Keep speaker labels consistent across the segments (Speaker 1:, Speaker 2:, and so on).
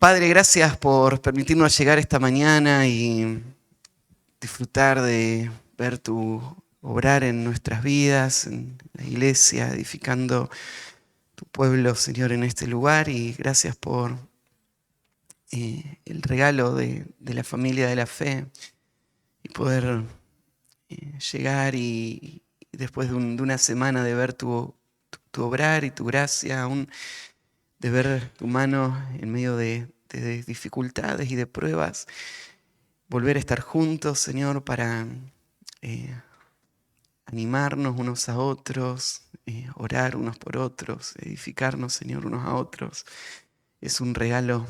Speaker 1: Padre, gracias por permitirnos llegar esta mañana y disfrutar de ver tu obrar en nuestras vidas, en la iglesia, edificando tu pueblo, Señor, en este lugar. Y gracias por el regalo de la familia de la fe y poder llegar y después de una semana de ver tu obrar y tu gracia, aún de ver tu mano en medio de dificultades y de pruebas, volver a estar juntos, Señor, para eh, animarnos unos a otros, orar unos por otros, edificarnos, Señor, unos a otros. Es un regalo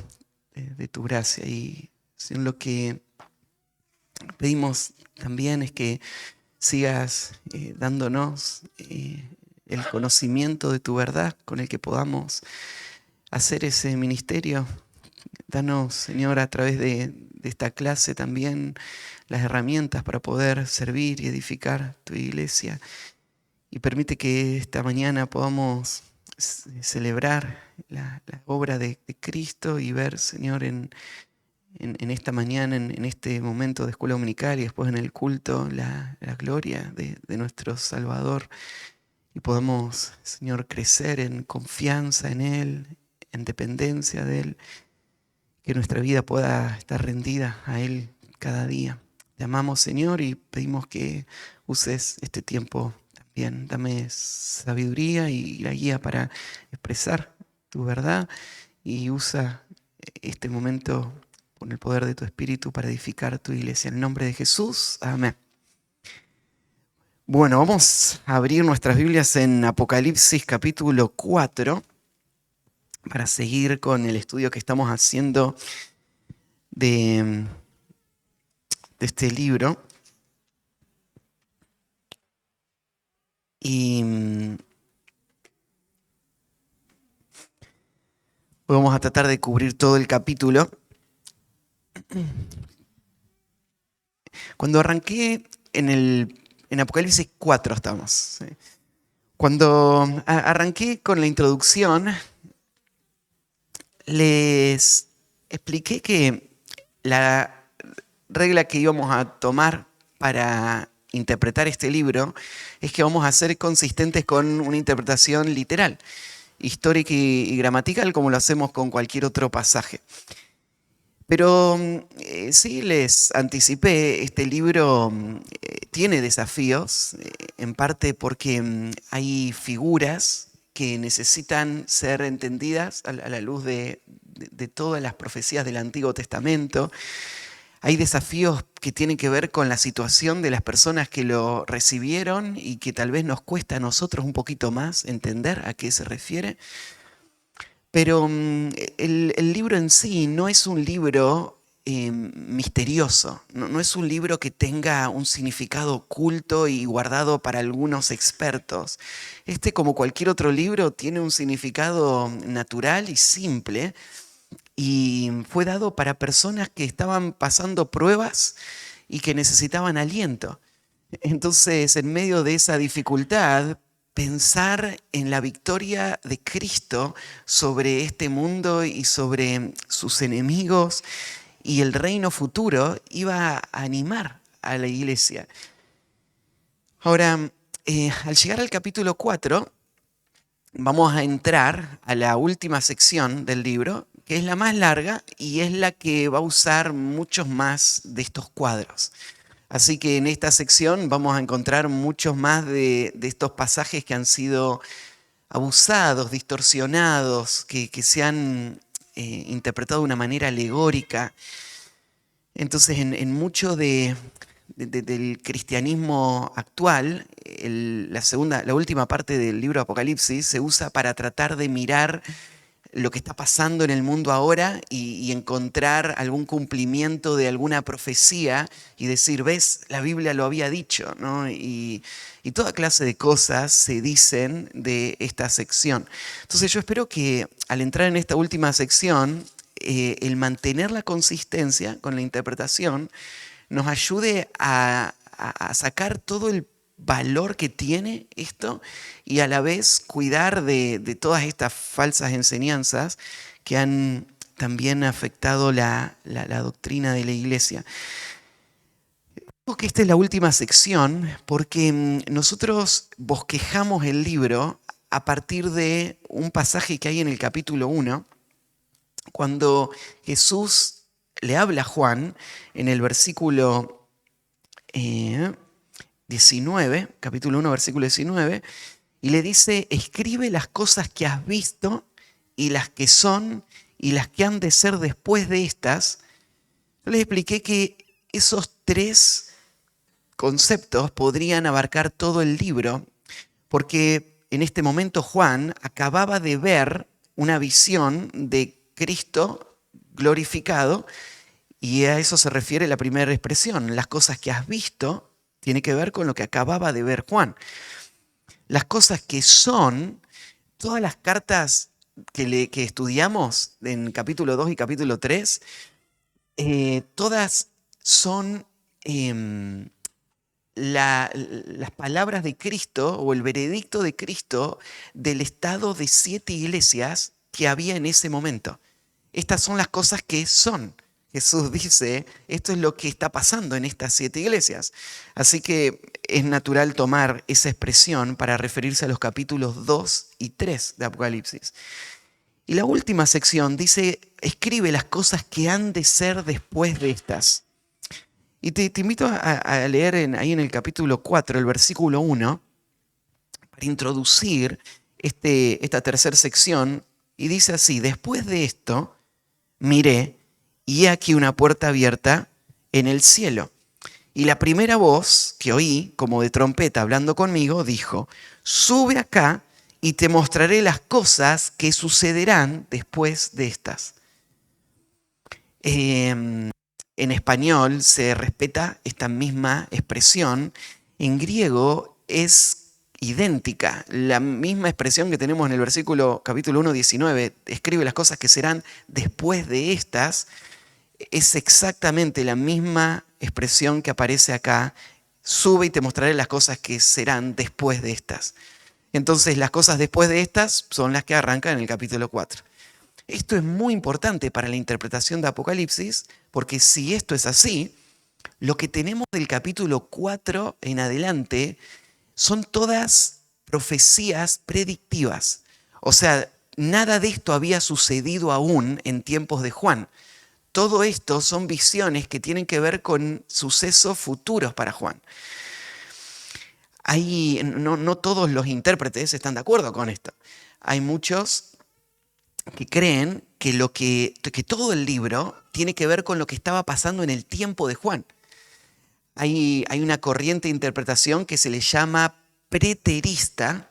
Speaker 1: de tu gracia. Y, Señor, lo que pedimos también es que sigas dándonos el conocimiento de tu verdad con el que podamos hacer ese ministerio. Danos, Señor, a través de esta clase también las herramientas para poder servir y edificar tu iglesia. Y permite que esta mañana podamos celebrar la obra de Cristo y ver, Señor, en esta mañana, en este momento de escuela dominical y después en el culto, la gloria de nuestro Salvador. Y podamos, Señor, crecer en confianza en Él, en dependencia de Él. Que nuestra vida pueda estar rendida a Él cada día. Te amamos, Señor, y pedimos que uses este tiempo también. Dame sabiduría y la guía para expresar tu verdad y usa este momento con el poder de tu Espíritu para edificar tu iglesia. En el nombre de Jesús, amén. Bueno, vamos a abrir nuestras Biblias en Apocalipsis capítulo 4 para seguir con el estudio que estamos haciendo de este libro. Y hoy vamos a tratar de cubrir todo el capítulo. Cuando arranqué en Apocalipsis 4 estamos, ¿sí? Cuando arranqué con la introducción, les expliqué que la regla que íbamos a tomar para interpretar este libro es que vamos a ser consistentes con una interpretación literal, histórica y gramatical, como lo hacemos con cualquier otro pasaje. Pero sí les anticipé, este libro tiene desafíos, en parte porque hay figuras que necesitan ser entendidas a la luz de todas las profecías del Antiguo Testamento. Hay desafíos que tienen que ver con la situación de las personas que lo recibieron y que tal vez nos cuesta a nosotros un poquito más entender a qué se refiere. Pero el libro en sí no es un libro misterioso, no es un libro que tenga un significado oculto y guardado para algunos expertos. Este, como cualquier otro libro, tiene un significado natural y simple y fue dado para personas que estaban pasando pruebas y que necesitaban aliento. Entonces, en medio de esa dificultad, pensar en la victoria de Cristo sobre este mundo y sobre sus enemigos y el reino futuro iba a animar a la iglesia. Ahora, al llegar al capítulo 4, vamos a entrar a la última sección del libro, que es la más larga y es la que va a usar muchos más de estos cuadros. Así que en esta sección vamos a encontrar muchos más de estos pasajes que han sido abusados, distorsionados, que se han interpretado de una manera alegórica. Entonces, en mucho del cristianismo actual, la última parte del libro de Apocalipsis se usa para tratar de mirar lo que está pasando en el mundo ahora y encontrar algún cumplimiento de alguna profecía y decir, ves, la Biblia lo había dicho, ¿no? Y toda clase de cosas se dicen de esta sección. Entonces yo espero que al entrar en esta última sección, el mantener la consistencia con la interpretación nos ayude a sacar todo el valor que tiene esto y a la vez cuidar de todas estas falsas enseñanzas que han también ha afectado la doctrina de la iglesia. Creo que esta es la última sección porque nosotros bosquejamos el libro a partir de un pasaje que hay en el capítulo 1, cuando Jesús le habla a Juan en el versículo 19, capítulo 1, versículo 19, y le dice: escribe las cosas que has visto y las que son y las que han de ser después de estas. Yo les expliqué que esos tres conceptos podrían abarcar todo el libro, porque en este momento Juan acababa de ver una visión de Cristo glorificado, y a eso se refiere la primera expresión. Las cosas que has visto tiene que ver con lo que acababa de ver Juan. Las cosas que son, todas las cartas que estudiamos en capítulo 2 y capítulo 3, todas son las palabras de Cristo o el veredicto de Cristo del estado de 7 iglesias que había en ese momento. Estas son las cosas que son. Jesús dice, esto es lo que está pasando en estas 7 iglesias. Así que es natural tomar esa expresión para referirse a los capítulos 2 y 3 de Apocalipsis. Y la última sección dice, escribe las cosas que han de ser después de estas. Y te invito a leer ahí en el capítulo 4, el versículo 1, para introducir esta tercera sección. Y dice así: después de esto, miré, y he aquí una puerta abierta en el cielo. Y la primera voz que oí, como de trompeta hablando conmigo, dijo: sube acá y te mostraré las cosas que sucederán después de estas. En español se respeta esta misma expresión. En griego es idéntica. La misma expresión que tenemos en el versículo capítulo 1, 19, escribe las cosas que serán después de estas, es exactamente la misma expresión que aparece acá: sube y te mostraré las cosas que serán después de estas. Entonces las cosas después de estas son las que arrancan en el capítulo 4. Esto es muy importante para la interpretación de Apocalipsis, porque si esto es así, lo que tenemos del capítulo 4 en adelante son todas profecías predictivas. O sea, nada de esto había sucedido aún en tiempos de Juan. Todo esto son visiones que tienen que ver con sucesos futuros para Juan. No todos los intérpretes están de acuerdo con esto. Hay muchos que creen que todo el libro tiene que ver con lo que estaba pasando en el tiempo de Juan. Hay una corriente de interpretación que se le llama preterista,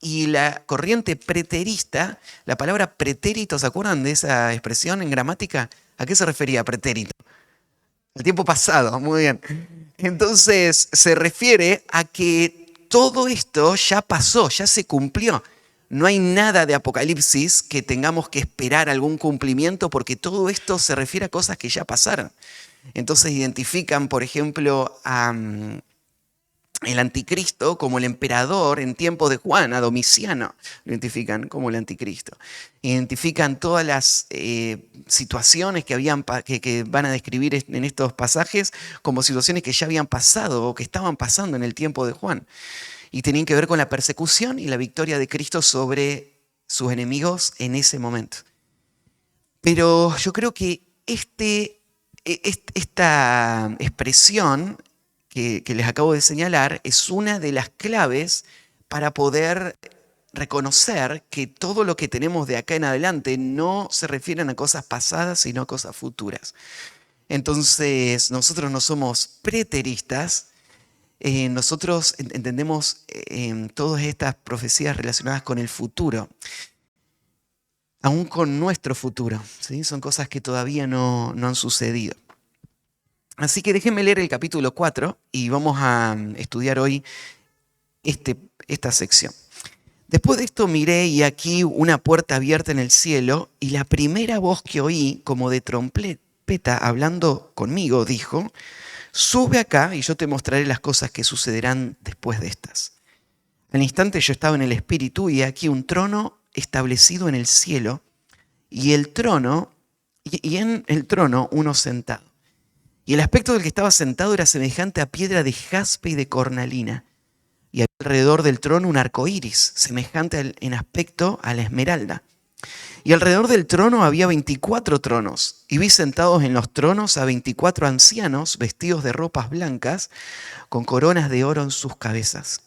Speaker 1: y la corriente preterista, la palabra pretérito, ¿se acuerdan de esa expresión en gramática? ¿A qué se refería pretérito? Al tiempo pasado, muy bien. Entonces se refiere a que todo esto ya pasó, ya se cumplió. No hay nada de Apocalipsis que tengamos que esperar algún cumplimiento, porque todo esto se refiere a cosas que ya pasaron. Entonces identifican, por ejemplo, el anticristo como el emperador en tiempo de Juan, a Domiciano lo identifican como el anticristo. Identifican todas las situaciones que van a describir en estos pasajes como situaciones que ya habían pasado o que estaban pasando en el tiempo de Juan. Y tenían que ver con la persecución y la victoria de Cristo sobre sus enemigos en ese momento. Pero yo creo que esta expresión que les acabo de señalar es una de las claves para poder reconocer que todo lo que tenemos de acá en adelante no se refieren a cosas pasadas, sino a cosas futuras. Entonces, nosotros no somos preteristas. Nosotros entendemos todas estas profecías relacionadas con el futuro, aún con nuestro futuro, ¿sí? Son cosas que todavía no han sucedido. Así que déjenme leer el capítulo 4 y vamos a estudiar hoy esta sección. Después de esto miré, y aquí una puerta abierta en el cielo, y la primera voz que oí, como de trompeta hablando conmigo, dijo: sube acá y yo te mostraré las cosas que sucederán después de estas. Al instante yo estaba en el espíritu, y aquí un trono establecido en el cielo, y el trono y en el trono uno sentado. Y el aspecto del que estaba sentado era semejante a piedra de jaspe y de cornalina. Y había alrededor del trono un arco iris, semejante en aspecto a la esmeralda. Y alrededor del trono había 24 tronos, y vi sentados en los tronos a 24 ancianos vestidos de ropas blancas, con coronas de oro en sus cabezas.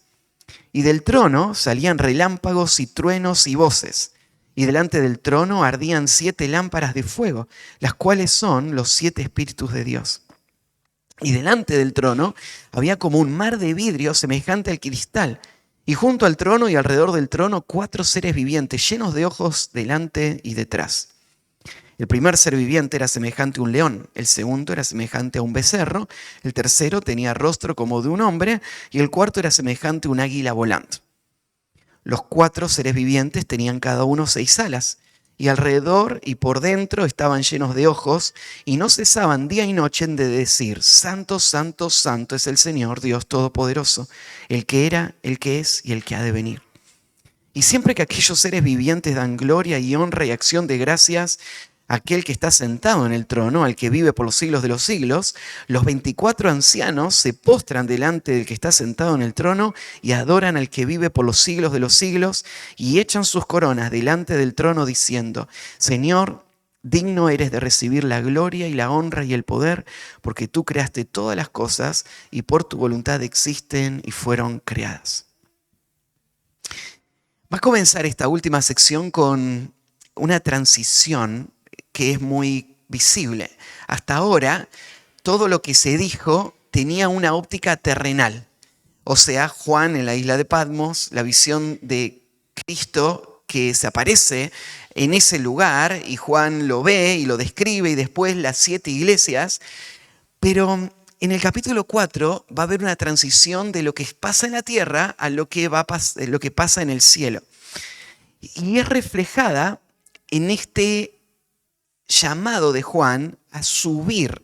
Speaker 1: Y del trono salían relámpagos y truenos y voces. Y delante del trono ardían 7 lámparas de fuego, las cuales son los 7 espíritus de Dios. Y delante del trono había como un mar de vidrio semejante al cristal. Y junto al trono y alrededor del trono 4 seres vivientes llenos de ojos delante y detrás. El primer ser viviente era semejante a un león, el segundo era semejante a un becerro, el tercero tenía rostro como de un hombre y el cuarto era semejante a un águila volando. Los 4 seres vivientes tenían cada uno 6 alas, y alrededor y por dentro estaban llenos de ojos, y no cesaban día y noche de decir: Santo, santo, santo es el Señor Dios Todopoderoso, el que era, el que es y el que ha de venir. Y siempre que aquellos seres vivientes dan gloria y honra y acción de gracias a aquel que está sentado en el trono, al que vive por los siglos de los siglos, los 24 ancianos se postran delante del que está sentado en el trono y adoran al que vive por los siglos de los siglos y echan sus coronas delante del trono diciendo: Señor, digno eres de recibir la gloria y la honra y el poder, porque tú creaste todas las cosas y por tu voluntad existen y fueron creadas. Va a comenzar esta última sección con una transición que es muy visible. Hasta ahora, todo lo que se dijo tenía una óptica terrenal. O sea, Juan en la isla de Patmos, la visión de Cristo que se aparece en ese lugar y Juan lo ve y lo describe y después las 7 iglesias. Pero en el capítulo 4 va a haber una transición de lo que pasa en la tierra a lo que pasa en el cielo. Y es reflejada en este llamado de Juan a subir,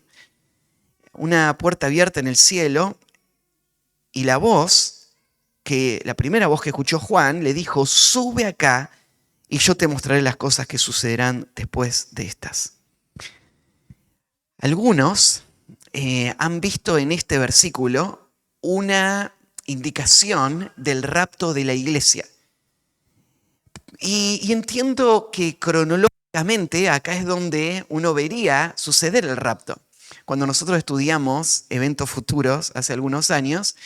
Speaker 1: una puerta abierta en el cielo, y la primera voz que escuchó Juan le dijo: sube acá y yo te mostraré las cosas que sucederán después de estas. Algunos han visto en este versículo una indicación del rapto de la iglesia. Y entiendo que cronológicamente acá es donde uno vería suceder el rapto. Cuando nosotros estudiamos eventos futuros hace algunos años,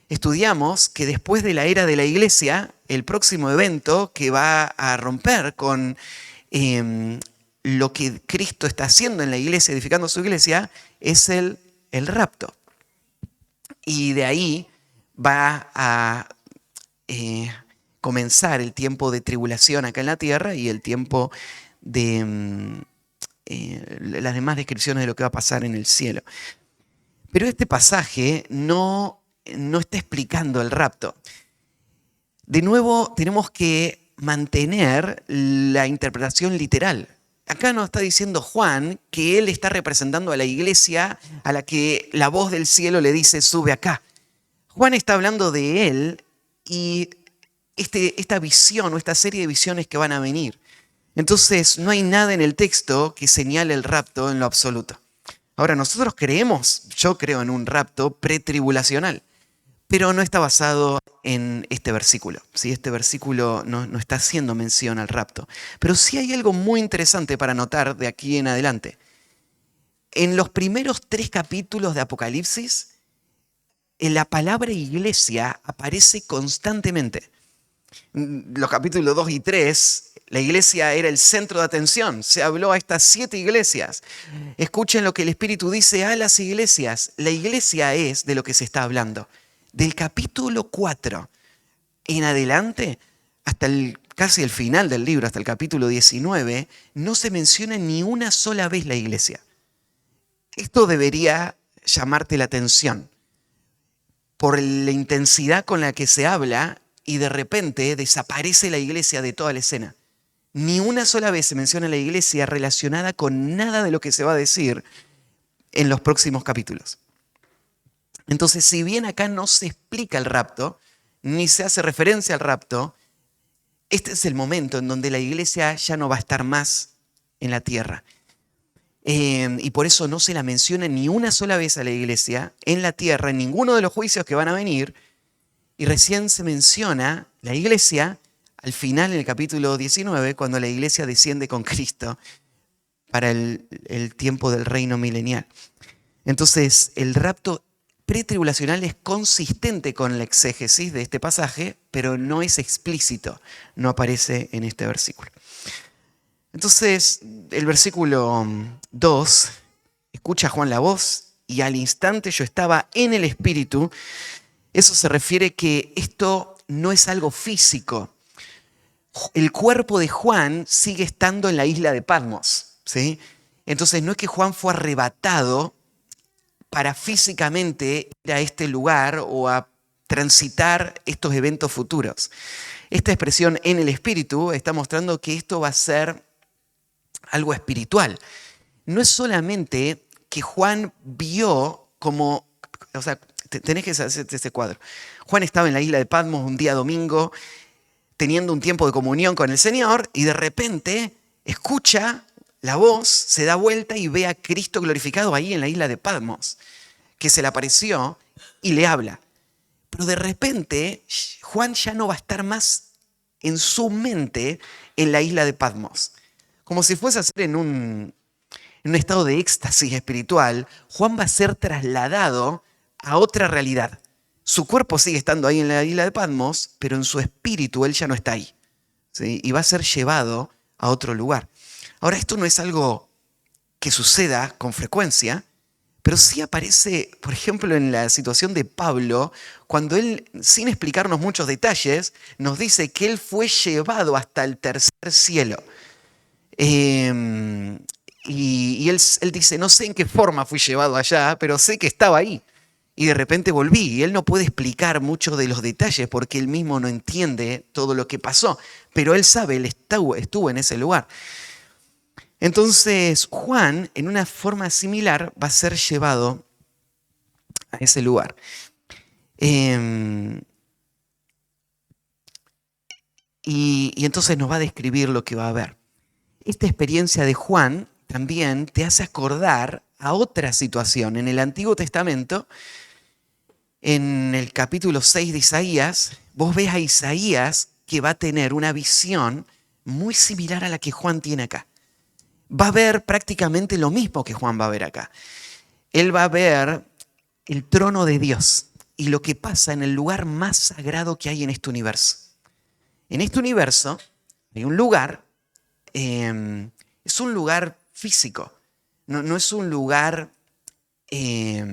Speaker 1: estudiamos que después de la era de la iglesia, el próximo evento que va a romper con lo que Cristo está haciendo en la iglesia, edificando su iglesia, es el rapto. Y de ahí va a comenzar el tiempo de tribulación acá en la tierra y el tiempo de las demás descripciones de lo que va a pasar en el cielo. Pero este pasaje no está explicando el rapto. De nuevo, tenemos que mantener la interpretación literal. Acá nos está diciendo Juan que él está representando a la iglesia a la que la voz del cielo le dice: sube acá. Juan está hablando de él y esta visión o esta serie de visiones que van a venir. Entonces, no hay nada en el texto que señale el rapto en lo absoluto. Ahora, nosotros yo creo en un rapto pretribulacional, pero no está basado en este versículo. ¿Sí? Este versículo no está haciendo mención al rapto. Pero sí hay algo muy interesante para notar de aquí en adelante. En los primeros 3 capítulos de Apocalipsis, la palabra iglesia aparece constantemente. Los capítulos 2 y 3, la iglesia era el centro de atención. Se habló a estas 7 iglesias. Escuchen lo que el Espíritu dice a las iglesias. La iglesia es de lo que se está hablando. Del capítulo 4 en adelante, hasta casi el final del libro, hasta el capítulo 19, no se menciona ni una sola vez la iglesia. Esto debería llamarte la atención por la intensidad con la que se habla y de repente desaparece la iglesia de toda la escena. Ni una sola vez se menciona la iglesia relacionada con nada de lo que se va a decir en los próximos capítulos. Entonces, si bien acá no se explica el rapto, ni se hace referencia al rapto, este es el momento en donde la iglesia ya no va a estar más en la tierra. Y por eso no se la menciona ni una sola vez a la iglesia en la tierra, en ninguno de los juicios que van a venir. Y recién se menciona la iglesia al final, en el capítulo 19, cuando la iglesia desciende con Cristo para el tiempo del reino milenial. Entonces, el rapto pretribulacional es consistente con la exégesis de este pasaje, pero no es explícito, no aparece en este versículo. Entonces, el versículo 2, escucha Juan la voz y al instante yo estaba en el Espíritu. Eso se refiere que esto no es algo físico. El cuerpo de Juan sigue estando en la isla de Patmos, ¿sí? Entonces no es que Juan fue arrebatado para físicamente ir a este lugar o a transitar estos eventos futuros. Esta expresión en el Espíritu está mostrando que esto va a ser algo espiritual. No es solamente que Juan vio como, o sea, tenés que hacer este cuadro. Juan estaba en la isla de Patmos un día domingo, teniendo un tiempo de comunión con el Señor, y de repente escucha la voz, se da vuelta y ve a Cristo glorificado ahí en la isla de Patmos, que se le apareció y le habla. Pero de repente Juan ya no va a estar más en su mente en la isla de Patmos. Como si fuese a ser en un estado de éxtasis espiritual, Juan va a ser trasladado a otra realidad. Su cuerpo sigue estando ahí en la isla de Patmos, pero en su espíritu él ya no está ahí, ¿sí? Y va a ser llevado a otro lugar. Ahora, esto no es algo que suceda con frecuencia, pero sí aparece, por ejemplo, en la situación de Pablo, cuando él, sin explicarnos muchos detalles, nos dice que él fue llevado hasta el tercer cielo. Y él dice, no sé en qué forma fui llevado allá, pero sé que estaba ahí. Y de repente volví, y él no puede explicar muchos de los detalles porque él mismo no entiende todo lo que pasó, pero él sabe, él estuvo en ese lugar. Entonces Juan, en una forma similar, va a ser llevado a ese lugar. Y entonces nos va a describir lo que va a haber. Esta experiencia de Juan también te hace acordar a otra situación. En el Antiguo Testamento, en el capítulo 6 de Isaías, vos ves a Isaías que va a tener una visión muy similar a la que Juan tiene acá. Va a ver prácticamente lo mismo que Juan va a ver acá. Él va a ver el trono de Dios y lo que pasa en el lugar más sagrado que hay en este universo. En este universo hay un lugar, es un lugar físico, no es un lugar, es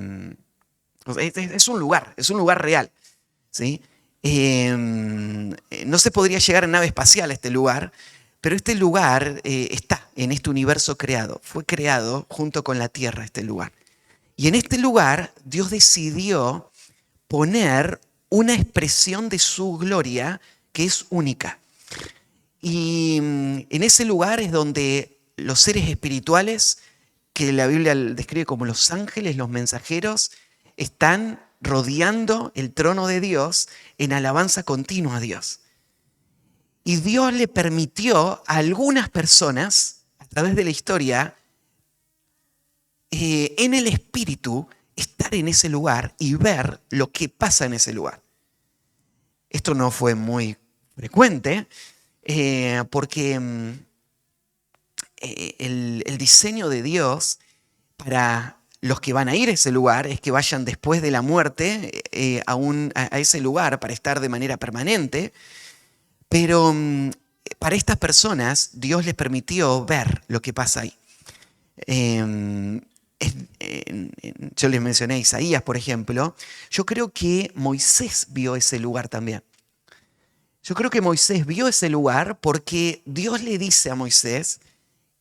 Speaker 1: un lugar real, ¿sí? No se podría llegar en nave espacial a este lugar, pero este lugar está en este universo creado, fue creado junto con la Tierra este lugar. Y en este lugar Dios decidió poner una expresión de su gloria que es única. Y en ese lugar es donde los seres espirituales, que la Biblia describe como los ángeles, los mensajeros, están rodeando el trono de Dios en alabanza continua a Dios. Y Dios le permitió a algunas personas, a través de la historia, en el espíritu, estar en ese lugar y ver lo que pasa en ese lugar. Esto no fue muy frecuente, porque el diseño de Dios para los que van a ir a ese lugar es que vayan después de la muerte a ese lugar para estar de manera permanente, pero para estas personas Dios les permitió ver lo que pasa ahí. Yo les mencioné a Isaías, por ejemplo. Yo creo que Moisés vio ese lugar también. Yo creo que Moisés vio ese lugar porque Dios le dice a Moisés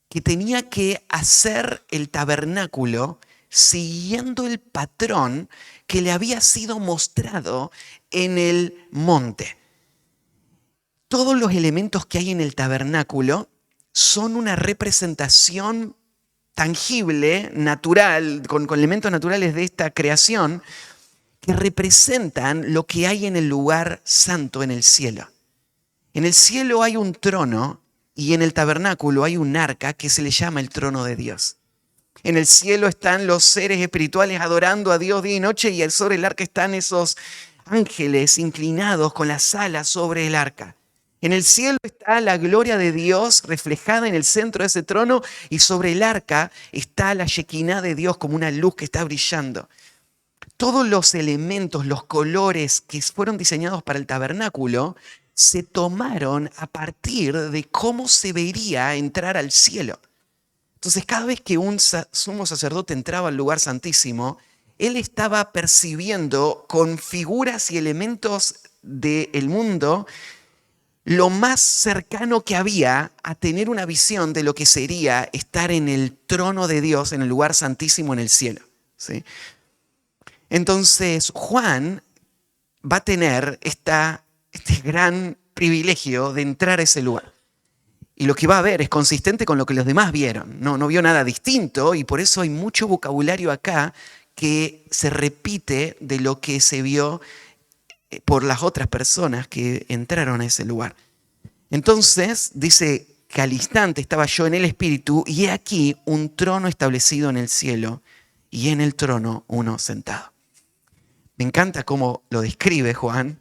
Speaker 1: que tenía que hacer el tabernáculo siguiendo el patrón que le había sido mostrado en el monte. Todos los elementos que hay en el tabernáculo son una representación tangible, natural, con elementos naturales de esta creación, que representan lo que hay en el lugar santo en el cielo. En el cielo hay un trono y en el tabernáculo hay un arca que se le llama el trono de Dios. En el cielo están los seres espirituales adorando a Dios día y noche, y sobre el arca están esos ángeles inclinados con las alas sobre el arca. En el cielo está la gloria de Dios reflejada en el centro de ese trono, y sobre el arca está la Shekinah de Dios como una luz que está brillando. Todos los elementos, los colores que fueron diseñados para el tabernáculo se tomaron a partir de cómo se vería entrar al cielo. Entonces, cada vez que un sumo sacerdote entraba al lugar santísimo, él estaba percibiendo con figuras y elementos del mundo lo más cercano que había a tener una visión de lo que sería estar en el trono de Dios, en el lugar santísimo en el cielo, ¿sí? Entonces, Juan va a tener este gran privilegio de entrar a ese lugar. Y lo que va a ver es consistente con lo que los demás vieron. No vio nada distinto, y por eso hay mucho vocabulario acá que se repite de lo que se vio por las otras personas que entraron a ese lugar. Entonces dice que al instante estaba yo en el Espíritu, y he aquí un trono establecido en el cielo, y en el trono uno sentado. Me encanta cómo lo describe Juan,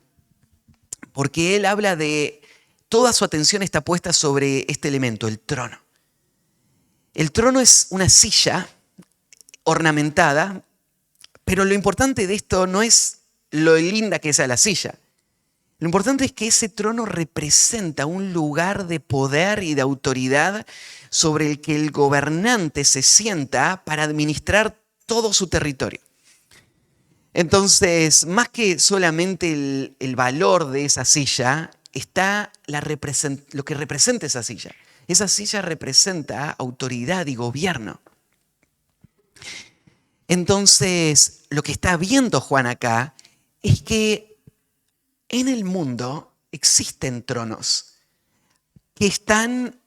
Speaker 1: porque él habla de toda su atención está puesta sobre este elemento, el trono. El trono es una silla ornamentada, pero lo importante de esto no es lo linda que sea la silla. Lo importante es que ese trono representa un lugar de poder y de autoridad sobre el que el gobernante se sienta para administrar todo su territorio. Entonces, más que solamente el valor de esa silla, está lo que representa esa silla. Esa silla representa autoridad y gobierno. Entonces, lo que está viendo Juan acá es que en el mundo existen tronos que están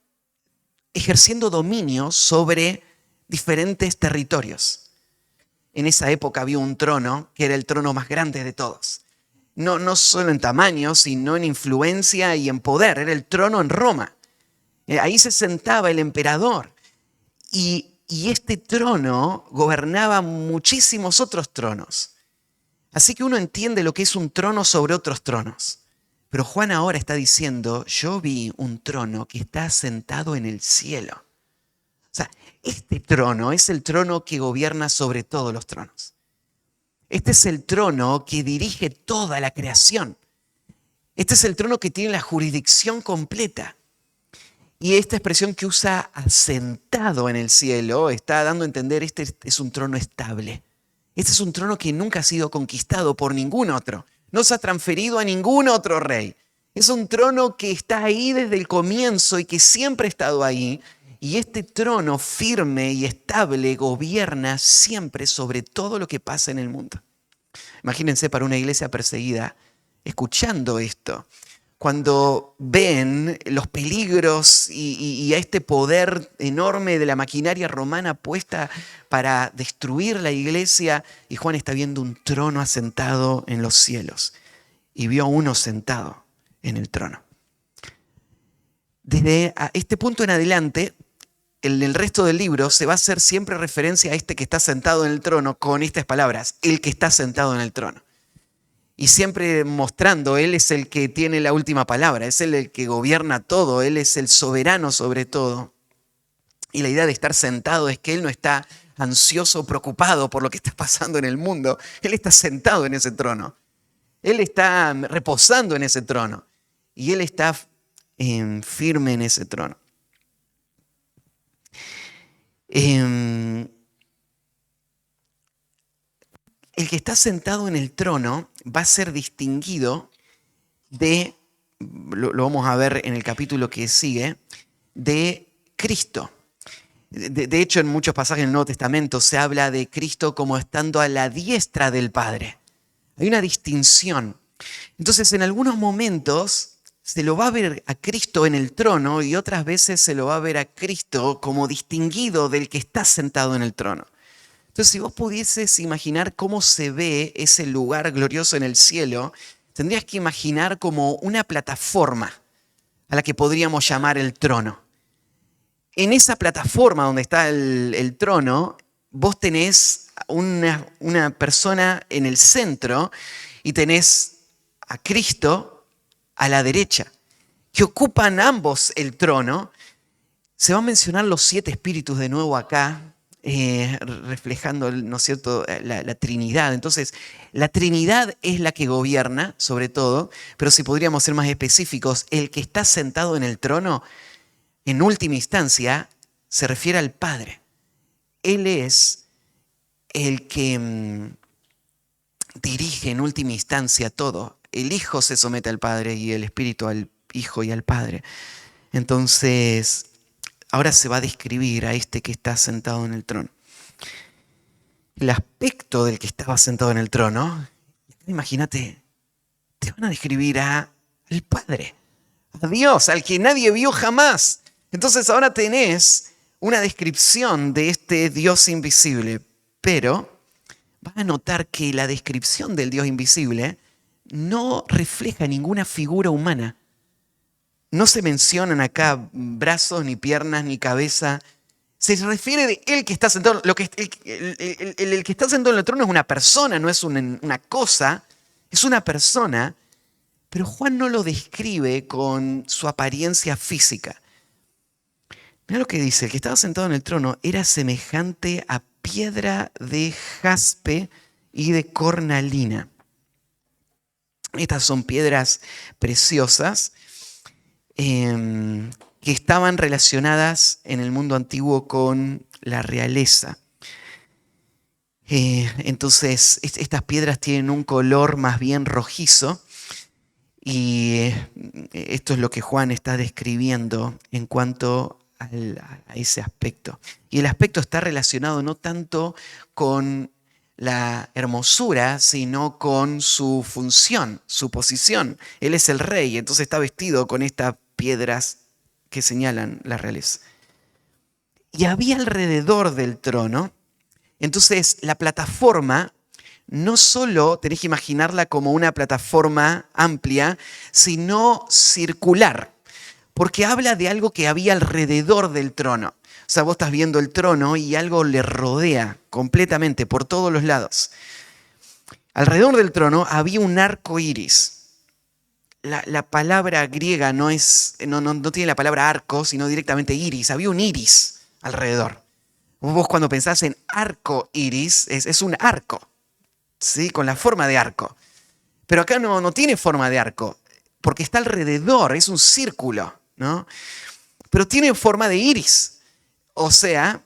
Speaker 1: ejerciendo dominio sobre diferentes territorios. En esa época había un trono que era el trono más grande de todos. No solo en tamaño, sino en influencia y en poder. Era el trono en Roma. Ahí se sentaba el emperador. Y este trono gobernaba muchísimos otros tronos. Así que uno entiende lo que es un trono sobre otros tronos. Pero Juan ahora está diciendo, yo vi un trono que está sentado en el cielo. O sea, este trono es el trono que gobierna sobre todos los tronos. Este es el trono que dirige toda la creación. Este es el trono que tiene la jurisdicción completa. Y esta expresión que usa asentado en el cielo está dando a entender este es un trono estable. Este es un trono que nunca ha sido conquistado por ningún otro. No se ha transferido a ningún otro rey. Es un trono que está ahí desde el comienzo y que siempre ha estado ahí. Y este trono firme y estable gobierna siempre sobre todo lo que pasa en el mundo. Imagínense para una iglesia perseguida, escuchando esto, cuando ven los peligros y a este poder enorme de la maquinaria romana puesta para destruir la iglesia, y Juan está viendo un trono asentado en los cielos, y vio a uno sentado en el trono. Desde este punto en adelante, el resto del libro se va a hacer siempre referencia a este que está sentado en el trono con estas palabras, el que está sentado en el trono. Y siempre mostrando, Él es el que tiene la última palabra, es Él el que gobierna todo, Él es el soberano sobre todo. Y la idea de estar sentado es que Él no está ansioso o preocupado por lo que está pasando en el mundo. Él está sentado en ese trono. Él está reposando en ese trono. Y Él está firme en ese trono. El que está sentado en el trono va a ser distinguido lo vamos a ver en el capítulo que sigue, de Cristo. De hecho, en muchos pasajes del Nuevo Testamento se habla de Cristo como estando a la diestra del Padre. Hay una distinción. Entonces, en algunos momentos se lo va a ver a Cristo en el trono, y otras veces se lo va a ver a Cristo como distinguido del que está sentado en el trono. Entonces, si vos pudieses imaginar cómo se ve ese lugar glorioso en el cielo, tendrías que imaginar como una plataforma a la que podríamos llamar el trono. En esa plataforma donde está el trono, vos tenés una persona en el centro y tenés a Cristo a la derecha, que ocupan ambos el trono. Se van a mencionar los 7 espíritus de nuevo acá, reflejando, ¿no es cierto?, la Trinidad. Entonces, la Trinidad es la que gobierna, sobre todo, pero si podríamos ser más específicos, el que está sentado en el trono, en última instancia, se refiere al Padre. Él es el que dirige en última instancia todo. El Hijo se somete al Padre y el Espíritu al Hijo y al Padre. Entonces, ahora se va a describir a este que está sentado en el trono. El aspecto del que estaba sentado en el trono, imagínate, te van a describir al Padre, a Dios, al que nadie vio jamás. Entonces ahora tenés una descripción de este Dios invisible, pero vas a notar que la descripción del Dios invisible no refleja ninguna figura humana. No se mencionan acá brazos, ni piernas, ni cabeza. Se refiere de él que está sentado. El que está sentado en el trono es una persona, no es una cosa. Es una persona, pero Juan no lo describe con su apariencia física. Mira lo que dice, el que estaba sentado en el trono era semejante a piedra de jaspe y de cornalina. Estas son piedras preciosas que estaban relacionadas en el mundo antiguo con la realeza. Entonces, estas piedras tienen un color más bien rojizo y esto es lo que Juan está describiendo en cuanto a ese aspecto. Y el aspecto está relacionado no tanto con la hermosura, sino con su función, su posición. Él es el rey, entonces está vestido con estas piedras que señalan la realeza. Y había alrededor del trono, entonces la plataforma, no solo tenés que imaginarla como una plataforma amplia, sino circular, porque habla de algo que había alrededor del trono. O sea, vos estás viendo el trono y algo le rodea completamente por todos los lados. Alrededor del trono había un arco iris. La palabra griega no tiene la palabra arco, sino directamente iris. Había un iris alrededor. Vos cuando pensás en arco iris, es un arco, ¿sí? Con la forma de arco. Pero acá no tiene forma de arco, porque está alrededor, es un círculo, ¿no? Pero tiene forma de iris. O sea,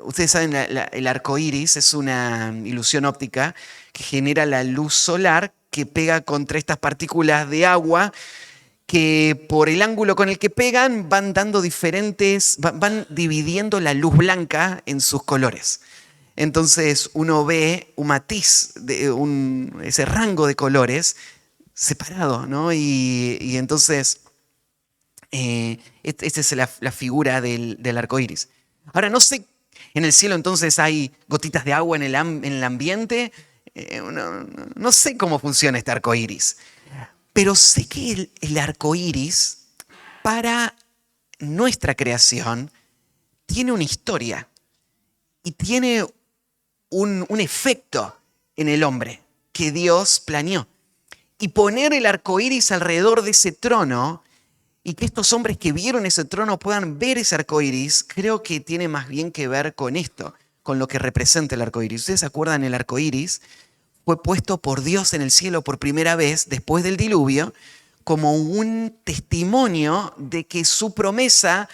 Speaker 1: ustedes saben, el arco iris es una ilusión óptica que genera la luz solar que pega contra estas partículas de agua que por el ángulo con el que pegan van dando van dividiendo la luz blanca en sus colores. Entonces uno ve un matiz, ese rango de colores separado, ¿no? Y entonces esta es la figura del arco iris. Ahora, no sé, en el cielo entonces hay gotitas de agua en el ambiente. No sé cómo funciona este arco iris. Pero sé que el arco iris, para nuestra creación, tiene una historia y tiene un efecto en el hombre que Dios planeó. Y poner el arco iris alrededor de ese trono y que estos hombres que vieron ese trono puedan ver ese arco iris, creo que tiene más bien que ver con esto, con lo que representa el arco iris. ¿Ustedes se acuerdan? El arco iris fue puesto por Dios en el cielo por primera vez después del diluvio como un testimonio de que su promesa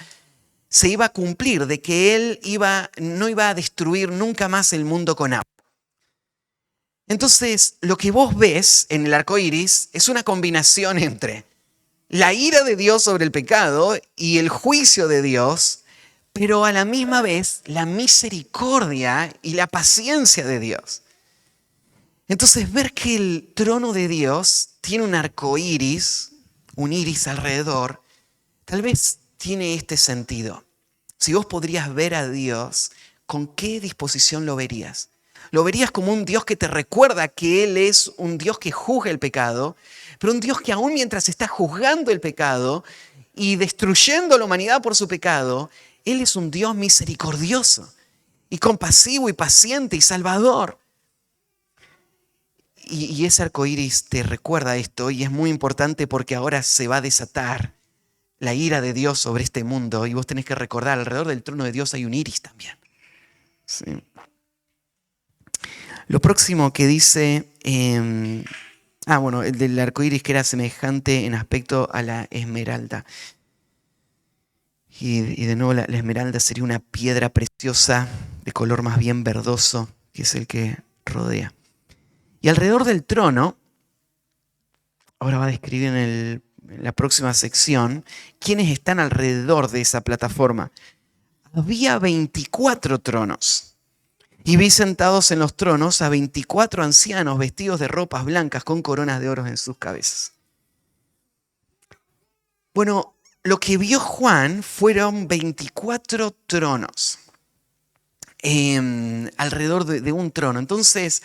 Speaker 1: se iba a cumplir, de que Él no iba a destruir nunca más el mundo con agua. Entonces, lo que vos ves en el arco iris es una combinación entre la ira de Dios sobre el pecado y el juicio de Dios, pero a la misma vez la misericordia y la paciencia de Dios. Entonces, ver que el trono de Dios tiene un arco iris, un iris alrededor, tal vez tiene este sentido. Si vos podrías ver a Dios, ¿con qué disposición lo verías? Lo verías como un Dios que te recuerda que Él es un Dios que juzga el pecado, pero un Dios que aún mientras está juzgando el pecado y destruyendo a la humanidad por su pecado, Él es un Dios misericordioso y compasivo y paciente y salvador. Y ese arco iris te recuerda esto, y es muy importante porque ahora se va a desatar la ira de Dios sobre este mundo, y vos tenés que recordar, alrededor del trono de Dios hay un iris también. Sí. Lo próximo que dice, el del arco iris, que era semejante en aspecto a la esmeralda. Y de nuevo la esmeralda sería una piedra preciosa de color más bien verdoso, que es el que rodea. Y alrededor del trono, ahora va a describir en la próxima sección, quiénes están alrededor de esa plataforma. Había 24 tronos. Y vi sentados en los tronos a 24 ancianos vestidos de ropas blancas con coronas de oro en sus cabezas. Bueno, lo que vio Juan fueron 24 tronos alrededor de un trono. Entonces,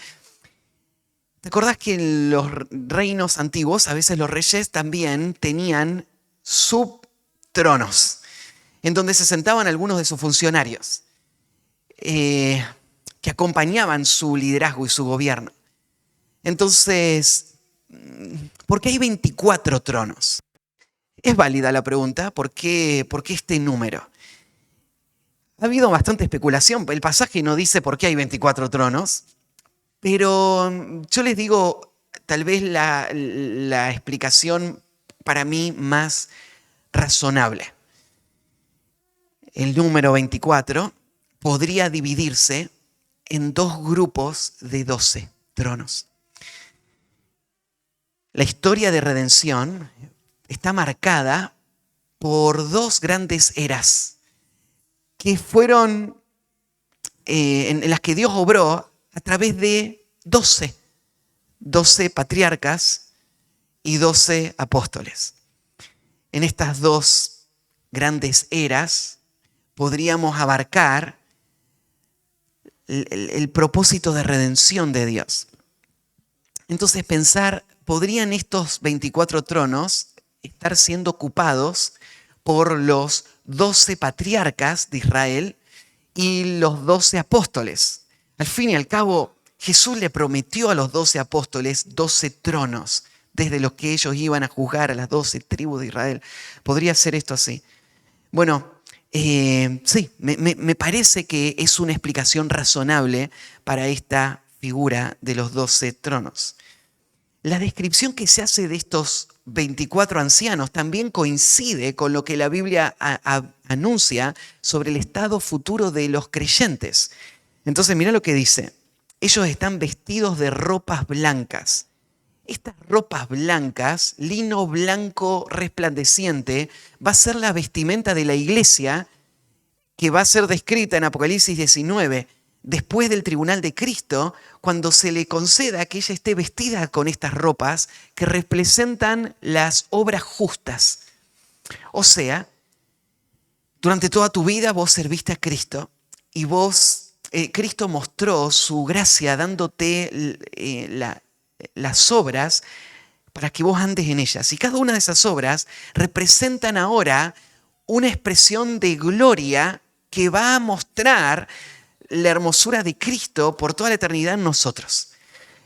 Speaker 1: ¿te acordás que en los reinos antiguos, a veces los reyes también tenían subtronos, en donde se sentaban algunos de sus funcionarios, que acompañaban su liderazgo y su gobierno? Entonces, ¿por qué hay 24 tronos? Es válida la pregunta, ¿por qué este número? Ha habido bastante especulación, el pasaje no dice por qué hay 24 tronos, pero yo les digo, tal vez la explicación para mí más razonable. El número 24 podría dividirse en dos grupos de 12 tronos. La historia de redención está marcada por dos grandes eras que fueron en las que Dios obró a través de 12 patriarcas y 12 apóstoles. En estas dos grandes eras podríamos abarcar el propósito de redención de Dios. Entonces pensar, ¿podrían estos 24 tronos estar siendo ocupados por los 12 patriarcas de Israel y los 12 apóstoles? Al fin y al cabo, Jesús le prometió a los 12 apóstoles 12 tronos, desde los que ellos iban a juzgar a las 12 tribus de Israel. ¿Podría ser esto así? Bueno, sí, me parece que es una explicación razonable para esta figura de los 12 tronos. La descripción que se hace de estos 24 ancianos también coincide con lo que la Biblia anuncia sobre el estado futuro de los creyentes. Entonces, mira lo que dice. Ellos están vestidos de ropas blancas. Estas ropas blancas, lino blanco resplandeciente, va a ser la vestimenta de la iglesia que va a ser descrita en Apocalipsis 19. Después del tribunal de Cristo, cuando se le conceda que ella esté vestida con estas ropas que representan las obras justas. O sea, durante toda tu vida vos serviste a Cristo y Cristo mostró su gracia dándote las obras para que vos andes en ellas. Y cada una de esas obras representan ahora una expresión de gloria que va a mostrar la hermosura de Cristo por toda la eternidad en nosotros.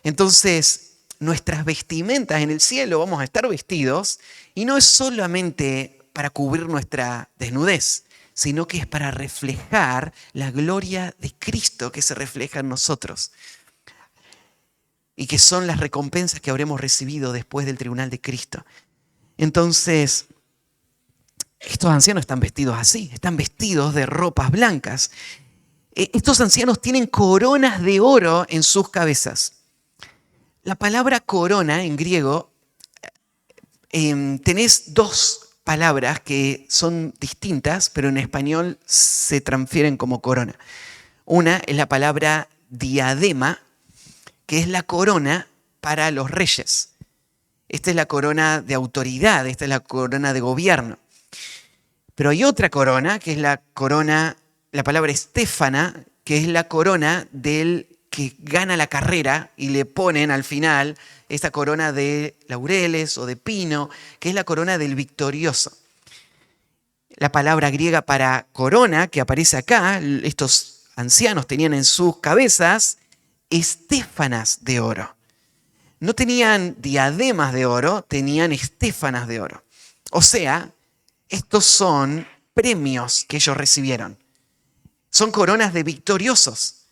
Speaker 1: Entonces, nuestras vestimentas en el cielo, vamos a estar vestidos, y no es solamente para cubrir nuestra desnudez, sino que es para reflejar la gloria de Cristo que se refleja en nosotros, y que son las recompensas que habremos recibido después del tribunal de Cristo. Entonces, estos ancianos están vestidos así, están vestidos de ropas blancas. Estos ancianos tienen coronas de oro en sus cabezas. La palabra corona en griego, tenés dos palabras que son distintas, pero en español se transfieren como corona. Una es la palabra diadema, que es la corona para los reyes. Esta es la corona de autoridad, esta es la corona de gobierno. Pero hay otra corona, que es la corona, la palabra estéfana, que es la corona del que gana la carrera, y le ponen al final esta corona de laureles o de pino, que es la corona del victorioso. La palabra griega para corona que aparece acá, estos ancianos tenían en sus cabezas estéfanas de oro. No tenían diademas de oro, tenían estéfanas de oro. O sea, estos son premios que ellos recibieron. Son coronas de victoriosos.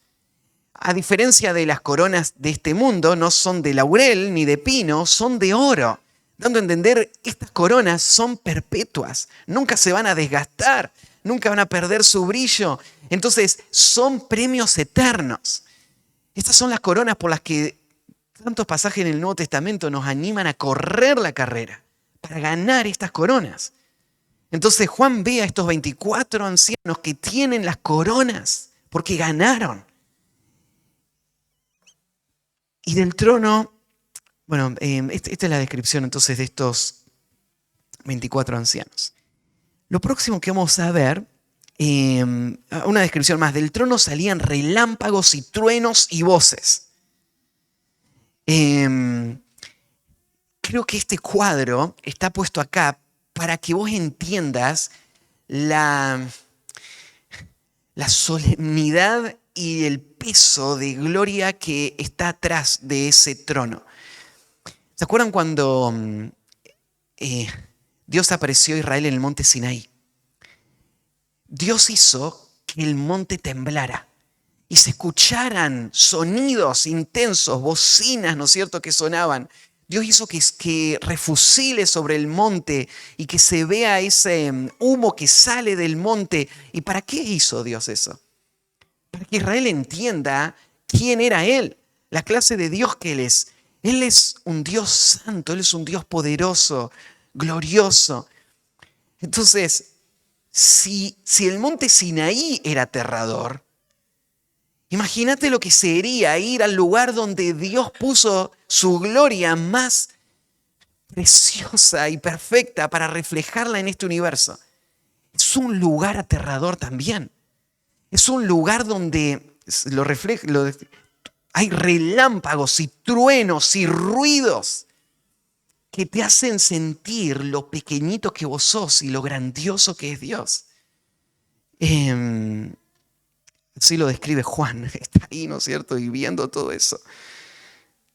Speaker 1: A diferencia de las coronas de este mundo, no son de laurel ni de pino, son de oro. Dando a entender, estas coronas son perpetuas, nunca se van a desgastar, nunca van a perder su brillo. Entonces, son premios eternos. Estas son las coronas por las que tantos pasajes en el Nuevo Testamento nos animan a correr la carrera, para ganar estas coronas. Entonces Juan ve a estos 24 ancianos que tienen las coronas, porque ganaron. Y del trono, bueno, esta es la descripción entonces de estos 24 ancianos. Lo próximo que vamos a ver, una descripción más, del trono salían relámpagos y truenos y voces. Creo que este cuadro está puesto acá para que vos entiendas la solemnidad y el peso de gloria que está atrás de ese trono. ¿Se acuerdan cuando Dios apareció a Israel en el monte Sinaí? Dios hizo que el monte temblara y se escucharan sonidos intensos, bocinas, ¿no es cierto?, que sonaban. Dios hizo que refusile sobre el monte y que se vea ese humo que sale del monte. ¿Y para qué hizo Dios eso? Para que Israel entienda quién era Él, la clase de Dios que Él es. Él es un Dios santo, Él es un Dios poderoso, glorioso. Entonces, si el monte Sinaí era aterrador, imagínate lo que sería ir al lugar donde Dios puso su gloria más preciosa y perfecta para reflejarla en este universo. Es un lugar aterrador también. Es un lugar donde hay relámpagos y truenos y ruidos que te hacen sentir lo pequeñito que vos sos y lo grandioso que es Dios. Así lo describe Juan, está ahí, ¿no es cierto? Y viendo todo eso.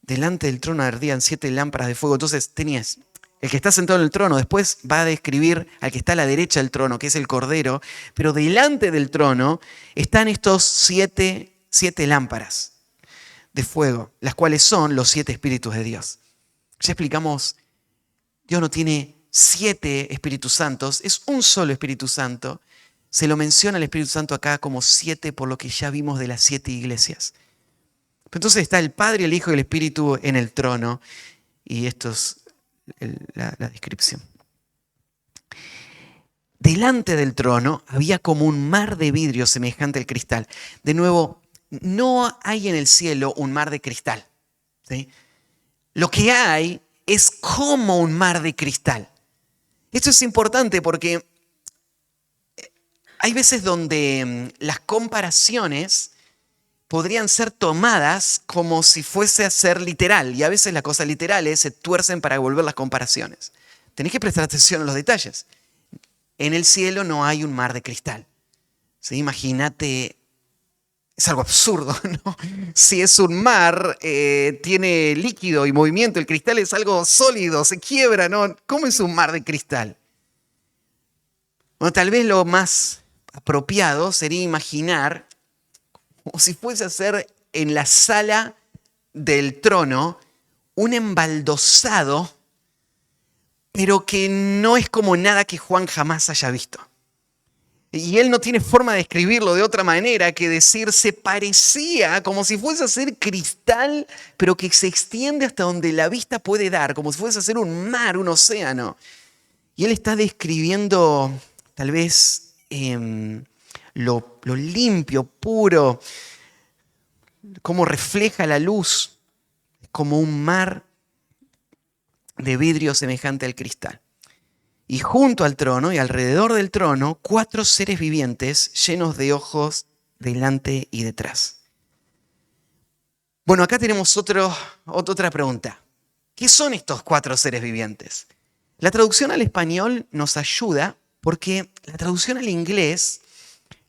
Speaker 1: Delante del trono ardían 7 lámparas de fuego. Entonces tenías el que está sentado en el trono, después va a describir al que está a la derecha del trono, que es el Cordero, pero delante del trono están estos 7 lámparas de fuego, las cuales son los 7 espíritus de Dios. Ya explicamos, Dios no tiene 7 Espíritus Santos, es un solo Espíritu Santo. Se lo menciona el Espíritu Santo acá como 7 por lo que ya vimos de las 7 iglesias. Entonces está el Padre, el Hijo y el Espíritu en el trono. Y esto es la descripción. Delante del trono había como un mar de vidrio semejante al cristal. De nuevo, no hay en el cielo un mar de cristal, ¿sí? Lo que hay es como un mar de cristal. Esto es importante porque hay veces donde las comparaciones podrían ser tomadas como si fuese a ser literal, y a veces las cosas literales se tuercen para volver las comparaciones. Tenés que prestar atención a los detalles. En el cielo no hay un mar de cristal. ¿Sí? Imagínate, es algo absurdo, ¿no? Si es un mar, tiene líquido y movimiento, el cristal es algo sólido, se quiebra, ¿no? ¿Cómo es un mar de cristal? Bueno, tal vez lo más apropiado sería imaginar como si fuese a ser en la sala del trono un embaldosado, pero que no es como nada que Juan jamás haya visto. Y él no tiene forma de describirlo de otra manera que decir, se parecía como si fuese a ser cristal, pero que se extiende hasta donde la vista puede dar, como si fuese a ser un mar, un océano. Y él está describiendo tal vez lo limpio, puro, cómo refleja la luz, como un mar de vidrio semejante al cristal. Y junto al trono y alrededor del trono, 4 seres vivientes llenos de ojos delante y detrás. Bueno, acá tenemos otra pregunta. ¿Qué son estos 4 seres vivientes? La traducción al español nos ayuda, porque la traducción al inglés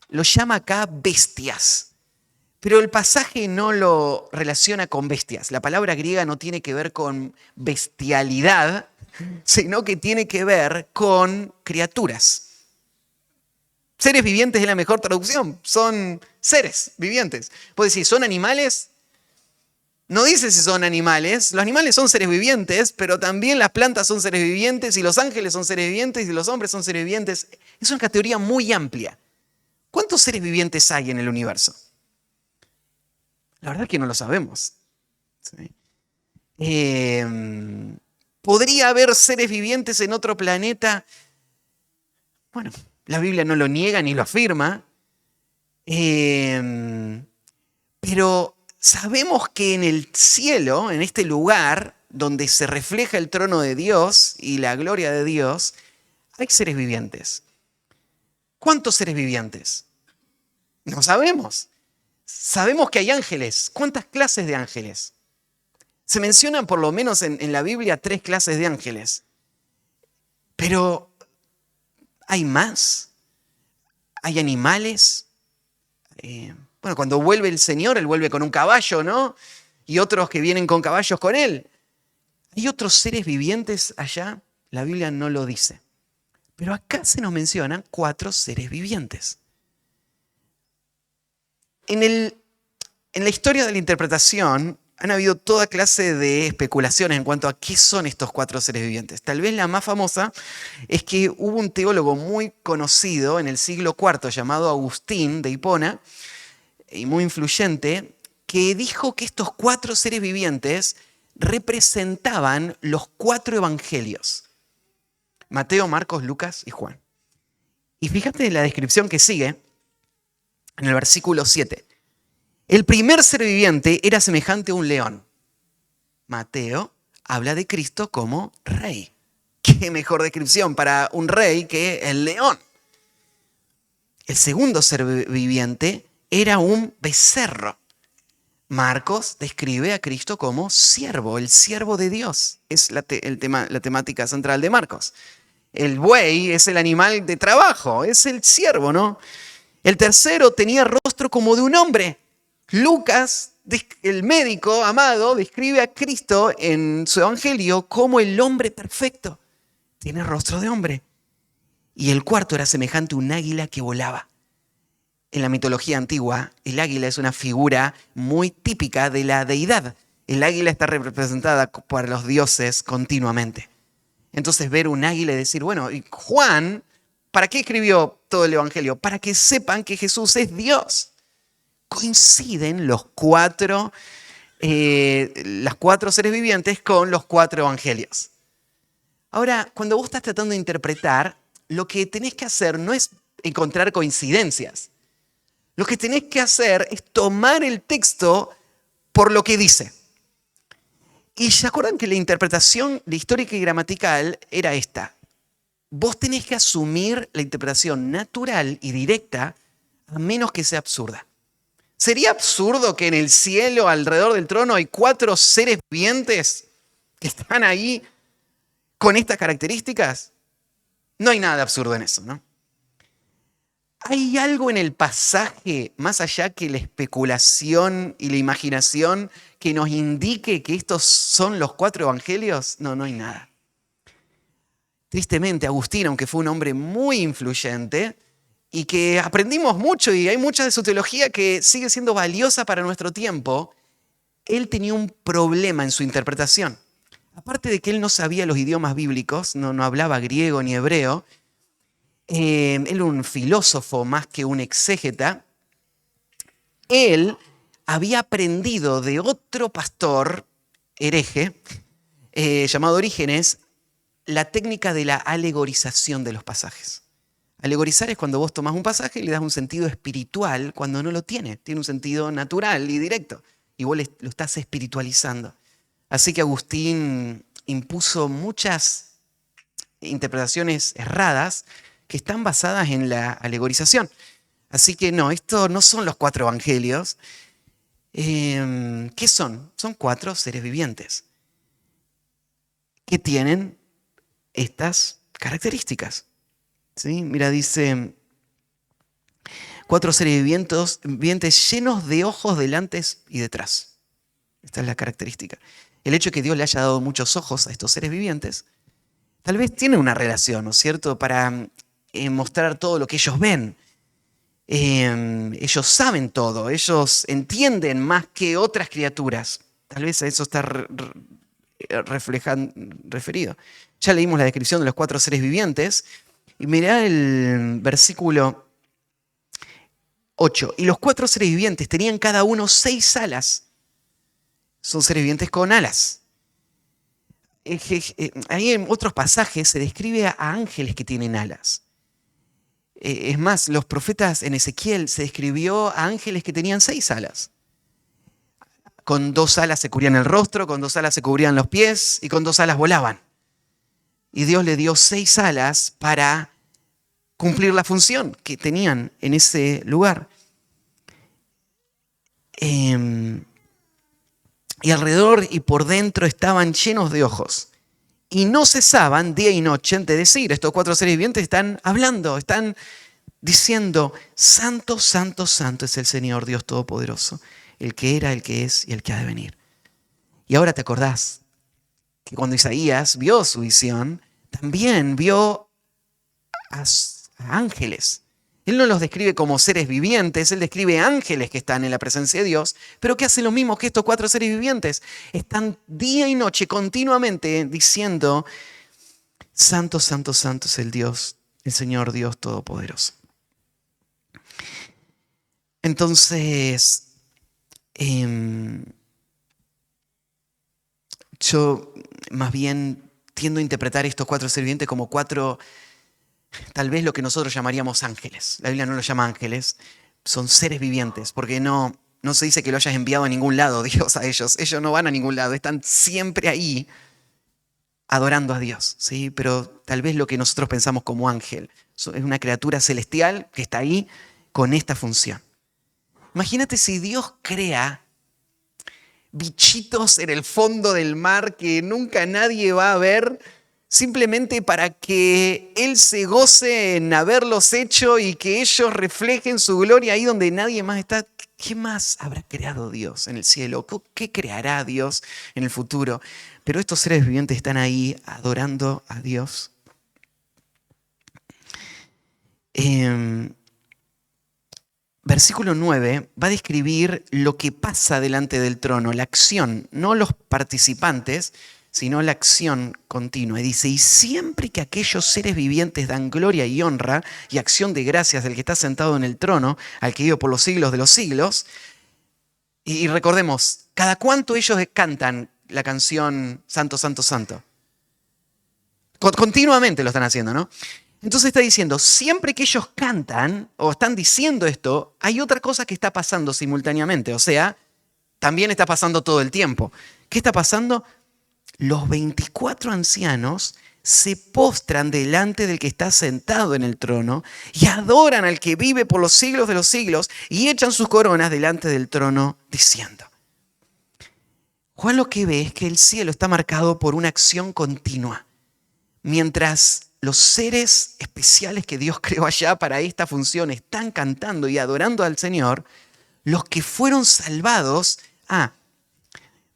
Speaker 1: lo llama acá bestias, pero el pasaje no lo relaciona con bestias. La palabra griega no tiene que ver con bestialidad, sino que tiene que ver con criaturas. Seres vivientes es la mejor traducción, son seres vivientes. Puedes decir, ¿son animales? No dice si son animales, los animales son seres vivientes, pero también las plantas son seres vivientes y los ángeles son seres vivientes y los hombres son seres vivientes. Es una categoría muy amplia. ¿Cuántos seres vivientes hay en el universo? La verdad es que no lo sabemos. ¿Sí? ¿Podría haber seres vivientes en otro planeta? Bueno, la Biblia no lo niega ni lo afirma, pero sabemos que en el cielo, en este lugar donde se refleja el trono de Dios y la gloria de Dios, hay seres vivientes. ¿Cuántos seres vivientes? No sabemos. Sabemos que hay ángeles. ¿Cuántas clases de ángeles? Se mencionan por lo menos en la Biblia 3 clases de ángeles. Pero ¿hay más? ¿Hay animales? Bueno, cuando vuelve el Señor, Él vuelve con un caballo, ¿no? Y otros que vienen con caballos con Él. ¿Hay otros seres vivientes allá? La Biblia no lo dice. Pero acá se nos mencionan 4 seres vivientes. En la historia de la interpretación han habido toda clase de especulaciones en cuanto a qué son estos 4 seres vivientes. Tal vez la más famosa es que hubo un teólogo muy conocido en el siglo IV llamado Agustín de Hipona, y muy influyente, que dijo que estos 4 seres vivientes representaban los 4 evangelios: Mateo, Marcos, Lucas y Juan. Y fíjate la descripción que sigue en el versículo 7. El primer ser viviente era semejante a un león. Mateo habla de Cristo como rey. ¿Qué mejor descripción para un rey que el león? El segundo ser viviente era un becerro. Marcos describe a Cristo como siervo, el siervo de Dios. Es la temática central de Marcos. El buey es el animal de trabajo, es el siervo, ¿no? El tercero tenía rostro como de un hombre. Lucas, el médico amado, describe a Cristo en su evangelio como el hombre perfecto. Tiene rostro de hombre. Y el cuarto era semejante a un águila que volaba. En la mitología antigua, el águila es una figura muy típica de la deidad. El águila está representada por los dioses continuamente. Entonces ver un águila y decir, bueno, y Juan, ¿para qué escribió todo el evangelio? Para que sepan que Jesús es Dios. Coinciden las 4 seres vivientes con los 4 evangelios. Ahora, cuando vos estás tratando de interpretar, lo que tenés que hacer no es encontrar coincidencias. Lo que tenés que hacer es tomar el texto por lo que dice. Y se acuerdan que la interpretación de histórica y gramatical era esta. Vos tenés que asumir la interpretación natural y directa a menos que sea absurda. ¿Sería absurdo que en el cielo, alrededor del trono, hay 4 seres vivientes que están ahí con estas características? No hay nada de absurdo en eso, ¿no? ¿Hay algo en el pasaje, más allá que la especulación y la imaginación, que nos indique que estos son los 4 evangelios? No, no hay nada. Tristemente, Agustín, aunque fue un hombre muy influyente y que aprendimos mucho y hay mucha de su teología que sigue siendo valiosa para nuestro tiempo, él tenía un problema en su interpretación. Aparte de que él no sabía los idiomas bíblicos, no hablaba griego ni hebreo, él era un filósofo más que un exégeta. Él había aprendido de otro pastor hereje llamado Orígenes la técnica de la alegorización de los pasajes. Alegorizar es cuando vos tomás un pasaje y le das un sentido espiritual cuando no lo tiene. Tiene un sentido natural y directo. Y vos lo estás espiritualizando. Así que Agustín impuso muchas interpretaciones erradas que están basadas en la alegorización. Así que no, esto no son los 4 evangelios. ¿Qué son? Son 4 seres vivientes que tienen estas características. ¿Sí? Mira, dice, 4 seres vivientes llenos de ojos delante y detrás. Esta es la característica. El hecho de que Dios le haya dado muchos ojos a estos seres vivientes, tal vez tiene una relación, ¿no es cierto?, para mostrar todo lo que ellos ven. Ellos saben todo, ellos entienden más que otras criaturas. Tal vez a eso está referido. Ya leímos la descripción de los 4 seres vivientes. Y mirá el versículo 8. Y los 4 seres vivientes tenían cada uno 6 alas. Son seres vivientes con alas. Ahí en otros pasajes se describe a ángeles que tienen alas. Es más, los profetas en Ezequiel se describió a ángeles que tenían 6 alas. Con 2 alas se cubrían el rostro, con 2 alas se cubrían los pies y con 2 alas volaban. Y Dios le dio 6 alas para cumplir la función que tenían en ese lugar. Y alrededor y por dentro estaban llenos de ojos. Y no cesaban día y noche de decir, estos 4 seres vivientes están hablando, están diciendo, santo, santo, santo es el Señor Dios Todopoderoso, el que era, el que es y el que ha de venir. Y ahora te acordás que cuando Isaías vio su visión, también vio a ángeles. Él no los describe como seres vivientes, él describe ángeles que están en la presencia de Dios, pero que hacen lo mismo que estos 4 seres vivientes. Están día y noche continuamente diciendo, santo, santo, santo es el Dios, el Señor Dios Todopoderoso. Entonces, yo más bien tiendo a interpretar estos 4 seres vivientes como 4, tal vez lo que nosotros llamaríamos ángeles. La Biblia no los llama ángeles, son seres vivientes, porque no se dice que lo hayas enviado a ningún lado, Dios, a ellos. Ellos no van a ningún lado, están siempre ahí adorando a Dios, ¿sí? Pero tal vez lo que nosotros pensamos como ángel es una criatura celestial que está ahí con esta función. Imagínate si Dios crea bichitos en el fondo del mar que nunca nadie va a ver, simplemente para que Él se goce en haberlos hecho y que ellos reflejen su gloria ahí donde nadie más está. ¿Qué más habrá creado Dios en el cielo? ¿Qué creará Dios en el futuro? Pero estos seres vivientes están ahí adorando a Dios. Versículo 9 va a describir lo que pasa delante del trono, la acción, no los participantes, sino la acción continua. Y dice, y siempre que aquellos seres vivientes dan gloria y honra y acción de gracias del que está sentado en el trono, al que vive por los siglos de los siglos, y recordemos, ¿cada cuánto ellos cantan la canción Santo, Santo, Santo? Continuamente lo están haciendo, ¿no? Entonces está diciendo, siempre que ellos cantan o están diciendo esto, hay otra cosa que está pasando simultáneamente. O sea, también está pasando todo el tiempo. ¿Qué está pasando? Los 24 ancianos se postran delante del que está sentado en el trono y adoran al que vive por los siglos de los siglos y echan sus coronas delante del trono diciendo. Juan lo que ve es que el cielo está marcado por una acción continua. Mientras los seres especiales que Dios creó allá para esta función están cantando y adorando al Señor, los que fueron salvados,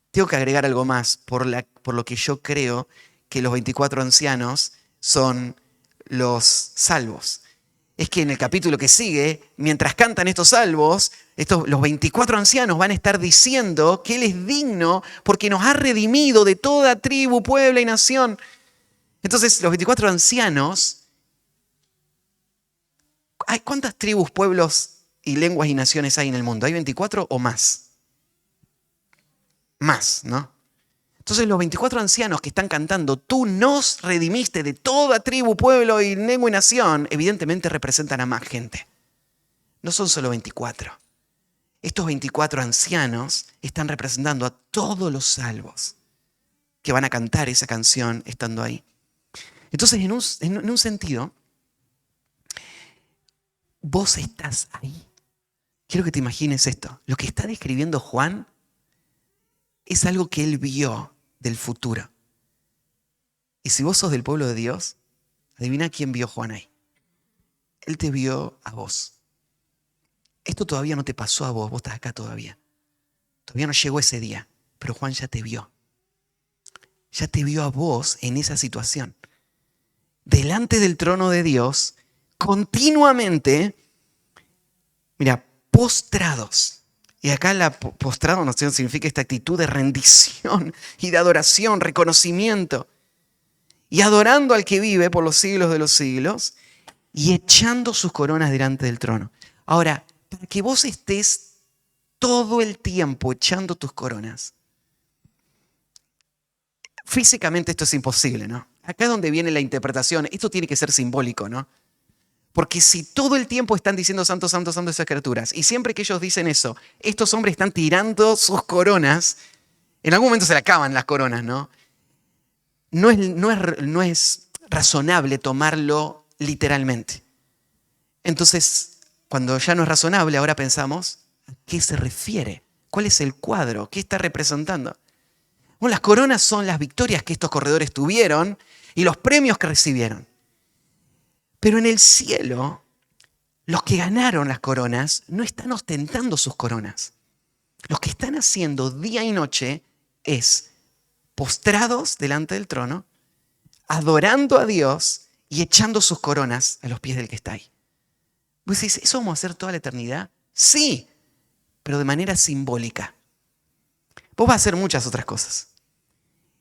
Speaker 1: tengo que agregar algo más, por lo que yo creo que los 24 ancianos son los salvos. Es que en el capítulo que sigue, mientras cantan estos salvos, los 24 ancianos van a estar diciendo que Él es digno porque nos ha redimido de toda tribu, pueblo y nación. Entonces, los 24 ancianos, ¿cuántas tribus, pueblos y lenguas y naciones hay en el mundo? ¿Hay 24 o más? Más, ¿no? Entonces los 24 ancianos que están cantando, tú nos redimiste de toda tribu, pueblo y lengua y nación, evidentemente representan a más gente. No son solo 24. Estos 24 ancianos están representando a todos los salvos que van a cantar esa canción estando ahí. Entonces, en un sentido, vos estás ahí. Quiero que te imagines esto. Lo que está describiendo Juan es algo que él vio del futuro. Y si vos sos del pueblo de Dios, adivina quién vio Juan ahí. Él te vio a vos. Esto todavía no te pasó a vos, vos estás acá todavía. Todavía no llegó ese día, pero Juan ya te vio. Ya te vio a vos en esa situación. Delante del trono de Dios, continuamente, mira, postrados. Y acá postrado no significa esta actitud de rendición y de adoración, reconocimiento. Y adorando al que vive por los siglos de los siglos y echando sus coronas delante del trono. Ahora, para que vos estés todo el tiempo echando tus coronas, físicamente esto es imposible, ¿no? Acá es donde viene la interpretación. Esto tiene que ser simbólico, ¿no? Porque si todo el tiempo están diciendo santo, santo, santo esas criaturas, y siempre que ellos dicen eso, estos hombres están tirando sus coronas, en algún momento se le acaban las coronas, ¿no? No es razonable tomarlo literalmente. Entonces, cuando ya no es razonable, ahora pensamos, ¿a qué se refiere? ¿Cuál es el cuadro? ¿Qué está representando? Bueno, las coronas son las victorias que estos corredores tuvieron y los premios que recibieron. Pero en el cielo, los que ganaron las coronas no están ostentando sus coronas. Lo que están haciendo día y noche es postrados delante del trono, adorando a Dios y echando sus coronas a los pies del que está ahí. ¿Vos decís, eso vamos a hacer toda la eternidad? Sí, pero de manera simbólica. Vos vas a hacer muchas otras cosas.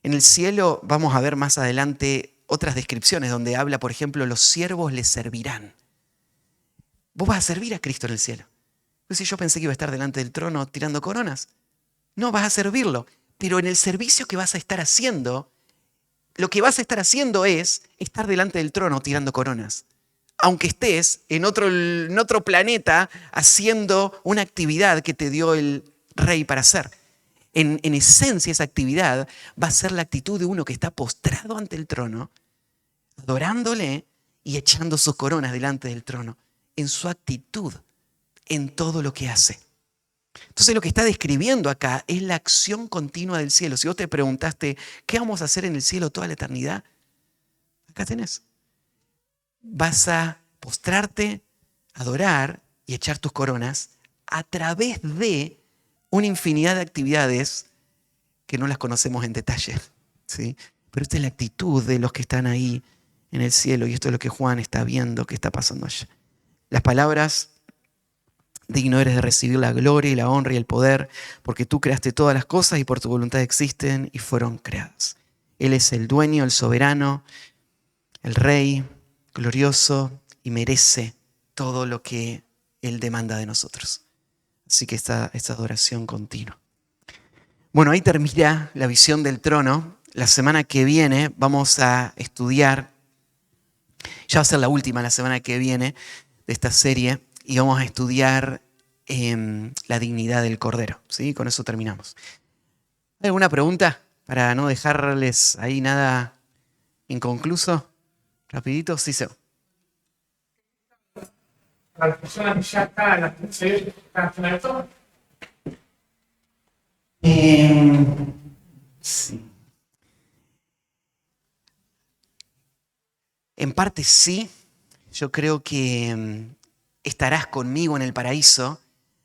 Speaker 1: En el cielo vamos a ver más adelante otras descripciones donde habla, por ejemplo, los siervos les servirán. Vos vas a servir a Cristo en el cielo. Pues si yo pensé que iba a estar delante del trono tirando coronas. No, vas a servirlo. Pero en el servicio que vas a estar haciendo, lo que vas a estar haciendo es estar delante del trono tirando coronas. Aunque estés en otro planeta haciendo una actividad que te dio el rey para hacer. En esencia, esa actividad va a ser la actitud de uno que está postrado ante el trono, adorándole y echando sus coronas delante del trono, en su actitud, en todo lo que hace. Entonces lo que está describiendo acá es la acción continua del cielo. Si vos te preguntaste, ¿qué vamos a hacer en el cielo toda la eternidad? Acá tenés. Vas a postrarte, adorar y echar tus coronas a través de una infinidad de actividades que no las conocemos en detalle, ¿sí? Pero esta es la actitud de los que están ahí en el cielo y esto es lo que Juan está viendo que está pasando allá. Las palabras: digno eres de recibir la gloria y la honra y el poder, porque tú creaste todas las cosas y por tu voluntad existen y fueron creadas. Él es el dueño, el soberano, el rey, glorioso, y merece todo lo que Él demanda de nosotros. Así que esta adoración continua. Bueno, ahí termina la visión del trono. La semana que viene vamos a estudiar, ya va a ser la última la semana que viene de esta serie, y vamos a estudiar la dignidad del Cordero. ¿Sí? Con eso terminamos. ¿Hay alguna pregunta para no dejarles ahí nada inconcluso? Rapidito, sí, Seo.
Speaker 2: A las personas que ya están en las que están al final de todo.
Speaker 1: Sí. En parte sí. Yo creo que estarás conmigo en el paraíso.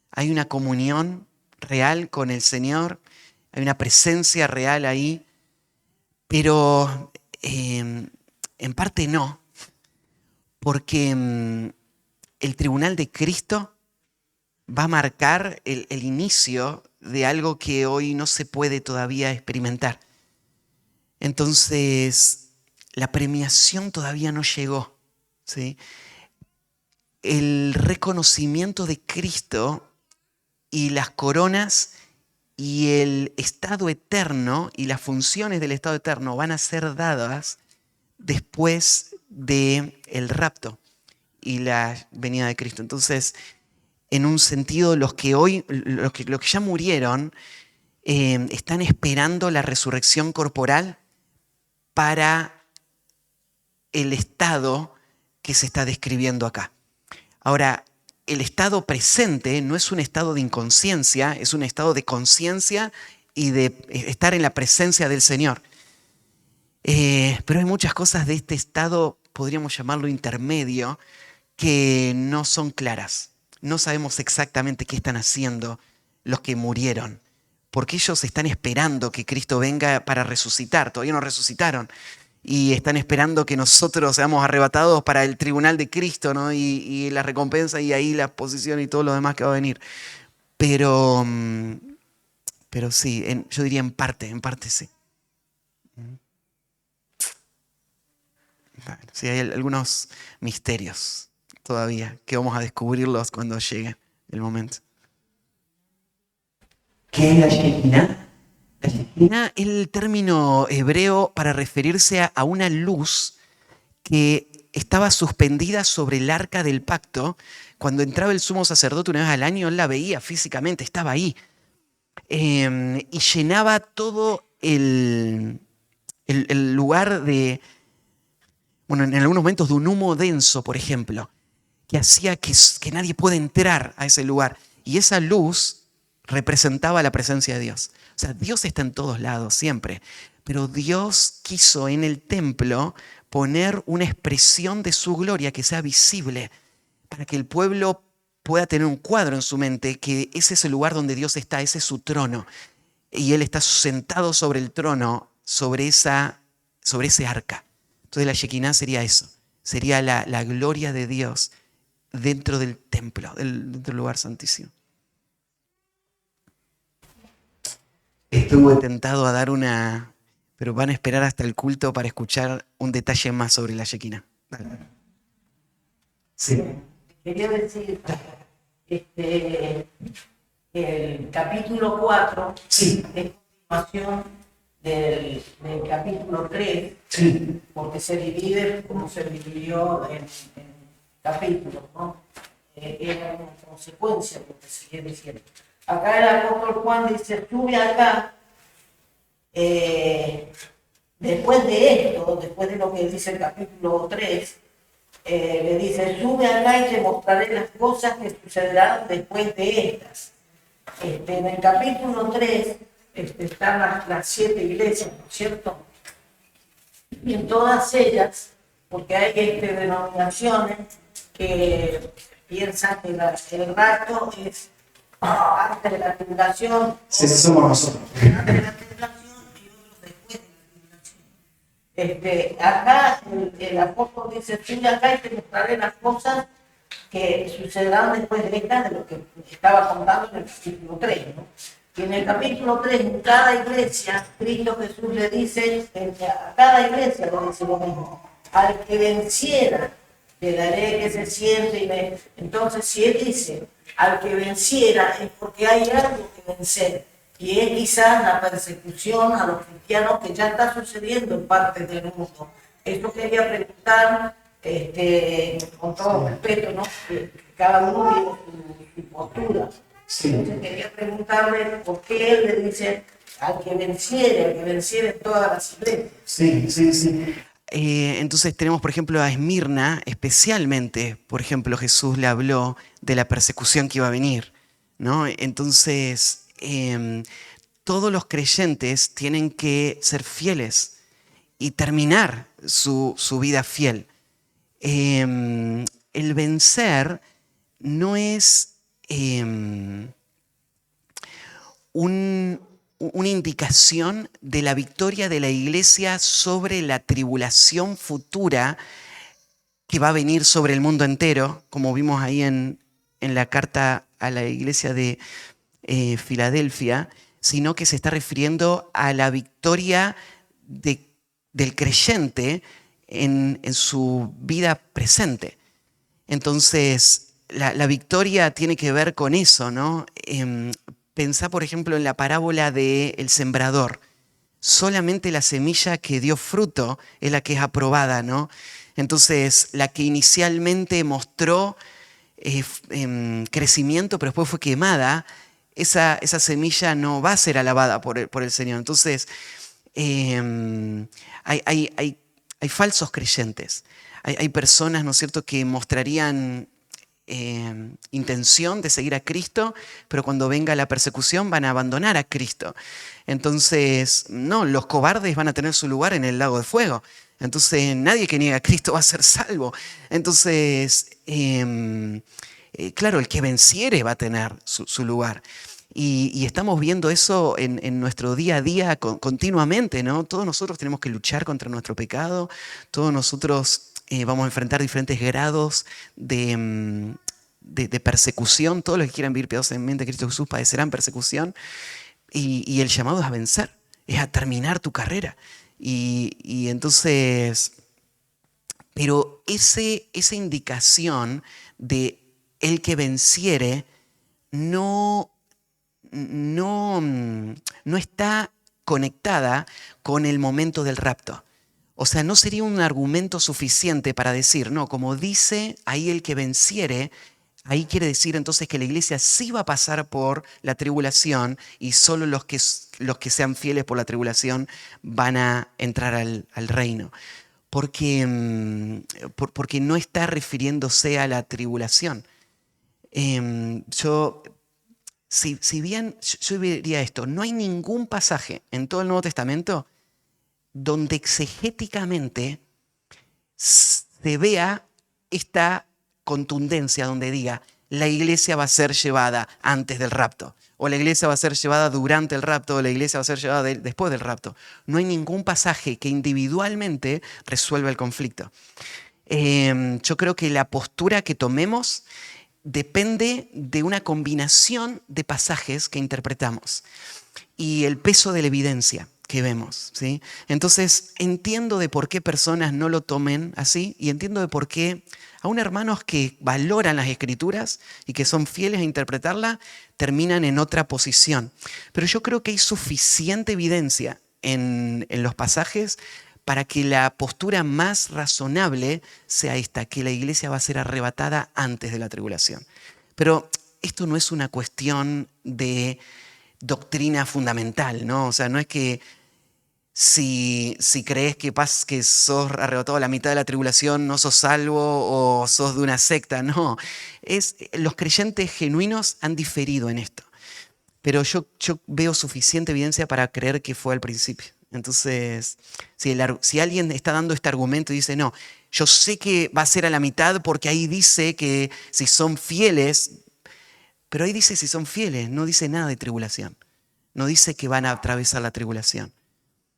Speaker 1: Hay una comunión real con el Señor. Hay una presencia real ahí. Pero en parte no. Porque el tribunal de Cristo va a marcar el inicio de algo que hoy no se puede todavía experimentar. Entonces, la premiación todavía no llegó, ¿sí? El reconocimiento de Cristo y las coronas y el estado eterno y las funciones del estado eterno van a ser dadas después del rapto y la venida de Cristo. Entonces, en un sentido, los que ya murieron están esperando la resurrección corporal para el estado que se está describiendo acá. Ahora, el estado presente no es un estado de inconsciencia, es un estado de conciencia y de estar en la presencia del Señor. Pero hay muchas cosas de este estado, podríamos llamarlo intermedio, que no son claras. No sabemos exactamente qué están haciendo los que murieron, porque ellos están esperando que Cristo venga para resucitar. Todavía no resucitaron y están esperando que nosotros seamos arrebatados para el tribunal de Cristo, ¿no? Y la recompensa y ahí la posición y todo lo demás que va a venir. Pero, pero sí, yo diría en parte sí. Bueno, sí, hay algunos misterios todavía que vamos a descubrirlos cuando llegue el momento. ¿Qué es la Shekinah? La Shekinah es el término hebreo para referirse a una luz que estaba suspendida sobre el arca del pacto. Cuando entraba el sumo sacerdote una vez al año, él la veía físicamente, estaba ahí. Y llenaba todo el lugar de, bueno, en algunos momentos de un humo denso, por ejemplo, que hacía que nadie pueda entrar a ese lugar. Y esa luz representaba la presencia de Dios. O sea, Dios está en todos lados, siempre. Pero Dios quiso en el templo poner una expresión de su gloria que sea visible, para que el pueblo pueda tener un cuadro en su mente, que ese es el lugar donde Dios está, ese es su trono. Y Él está sentado sobre el trono, sobre ese arca. Entonces la Shekinah sería eso, sería la gloria de Dios dentro del templo, dentro del lugar santísimo. Estuve tentado a dar pero van a esperar hasta el culto para escuchar un detalle más sobre la Shekinah. Dale.
Speaker 3: Sí. Quería decir, el capítulo 4
Speaker 1: Sí.
Speaker 3: es continuación del capítulo 3,
Speaker 1: Sí.
Speaker 3: porque se divide como se dividió en capítulos, ¿no? Era una consecuencia de lo que sigue diciendo. Acá el apóstol Juan dice, sube acá, después de esto, después de lo que dice el capítulo 3, le dice, sube acá y te mostraré las cosas que sucederán después de estas. En el capítulo 3 están las 7 iglesias, ¿no es cierto? Y en todas ellas, porque hay denominaciones que piensan que el rapto es antes de la tribulación,
Speaker 1: Sí, somos nosotros.
Speaker 3: antes de la tribulación y otros después de la tribulación. Acá el apóstol dice, sube acá y te mostraré las cosas que sucederán después de esta, de lo que estaba contando en el capítulo 3, ¿no? Y en el capítulo 3, en cada iglesia, Cristo Jesús le dice, a cada iglesia le dice lo mismo, al que venciera, le daré que se siente y me... Entonces, si él dice, al que venciera, es porque hay algo que vencer. Y es quizás la persecución a los cristianos que ya está sucediendo en partes del mundo. Esto quería preguntar, con todo respeto, ¿no? Que cada uno tiene su postura.
Speaker 1: Sí.
Speaker 3: Entonces quería preguntarle por qué él le dice al que venciere todas las iglesias.
Speaker 1: Sí. Entonces tenemos, por ejemplo, a Esmirna, especialmente, por ejemplo, Jesús le habló de la persecución que iba a venir, ¿no? Entonces, todos los creyentes tienen que ser fieles y terminar su vida fiel. El vencer no es una indicación de la victoria de la iglesia sobre la tribulación futura que va a venir sobre el mundo entero, como vimos ahí en la carta a la iglesia de Filadelfia, sino que se está refiriendo a la victoria del creyente en su vida presente. Entonces, la victoria tiene que ver con eso, ¿no? Pensá, por ejemplo, en la parábola del sembrador. Solamente la semilla que dio fruto es la que es aprobada, ¿no? Entonces, la que inicialmente mostró crecimiento, pero después fue quemada, esa semilla no va a ser alabada por el Señor. Entonces, hay falsos creyentes. Hay personas, ¿no es cierto?, que mostrarían intención de seguir a Cristo, pero cuando venga la persecución van a abandonar a Cristo. Entonces, no, los cobardes van a tener su lugar en el lago de fuego. Entonces nadie que niega a Cristo va a ser salvo. Entonces, claro, el que venciere va a tener su lugar. Y estamos viendo eso en nuestro día a día continuamente, ¿no? Todos nosotros tenemos que luchar contra nuestro pecado, todos nosotros vamos a enfrentar diferentes grados de persecución. Todos los que quieran vivir piadosamente a Cristo Jesús padecerán persecución. Y el llamado es a vencer, es a terminar tu carrera. Y entonces, pero esa indicación de el que venciere no está conectada con el momento del rapto. O sea, no sería un argumento suficiente para decir, no, como dice ahí el que venciere, ahí quiere decir entonces que la iglesia sí va a pasar por la tribulación y solo los que sean fieles por la tribulación van a entrar al reino. Porque no está refiriéndose a la tribulación. Si bien yo diría esto, no hay ningún pasaje en todo el Nuevo Testamento donde exegéticamente se vea esta contundencia, donde diga la iglesia va a ser llevada antes del rapto, o la iglesia va a ser llevada durante el rapto, o la iglesia va a ser llevada después del rapto. No hay ningún pasaje que individualmente resuelva el conflicto. Yo creo que la postura que tomemos depende de una combinación de pasajes que interpretamos y el peso de la evidencia que vemos, ¿sí? Entonces entiendo de por qué personas no lo tomen así y entiendo de por qué aún hermanos que valoran las Escrituras y que son fieles a interpretarla terminan en otra posición. Pero yo creo que hay suficiente evidencia en los pasajes para que la postura más razonable sea esta, que la iglesia va a ser arrebatada antes de la tribulación. Pero esto no es una cuestión de doctrina fundamental, ¿no? O sea, no es que si crees que sos arrebatado a la mitad de la tribulación, no sos salvo o sos de una secta, no. Los creyentes genuinos han diferido en esto. Pero yo veo suficiente evidencia para creer que fue al principio. Entonces, si alguien está dando este argumento y dice, no, yo sé que va a ser a la mitad porque ahí dice que si son fieles, pero ahí dice si son fieles, no dice nada de tribulación. No dice que van a atravesar la tribulación.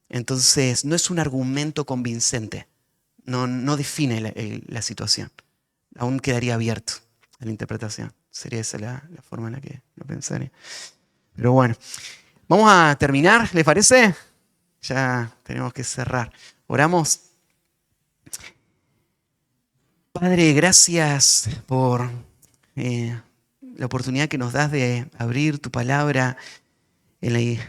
Speaker 1: Entonces, no es un argumento convincente. No define la situación. Aún quedaría abierto a la interpretación. Sería esa la forma en la que lo pensaría. Pero bueno, vamos a terminar, ¿les parece? Ya tenemos que cerrar. Oramos. Padre, gracias por la oportunidad que nos das de abrir tu palabra en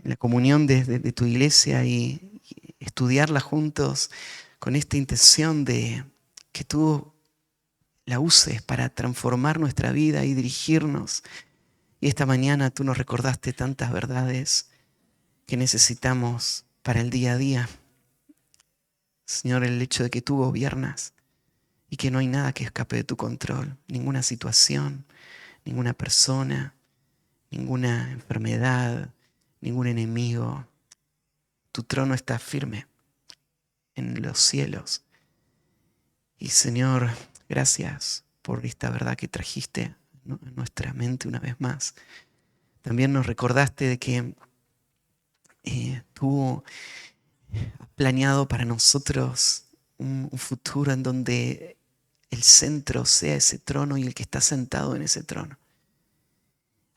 Speaker 1: la comunión de tu iglesia y estudiarla juntos con esta intención de que tú la uses para transformar nuestra vida y dirigirnos. Y esta mañana tú nos recordaste tantas verdades que necesitamos para el día a día. Señor, el hecho de que tú gobiernas y que no hay nada que escape de tu control, ninguna situación, ninguna persona, ninguna enfermedad, ningún enemigo. Tu trono está firme en los cielos. Y Señor, gracias por esta verdad que trajiste a nuestra mente una vez más. También nos recordaste de que tú has planeado para nosotros un futuro en donde el centro sea ese trono y el que está sentado en ese trono.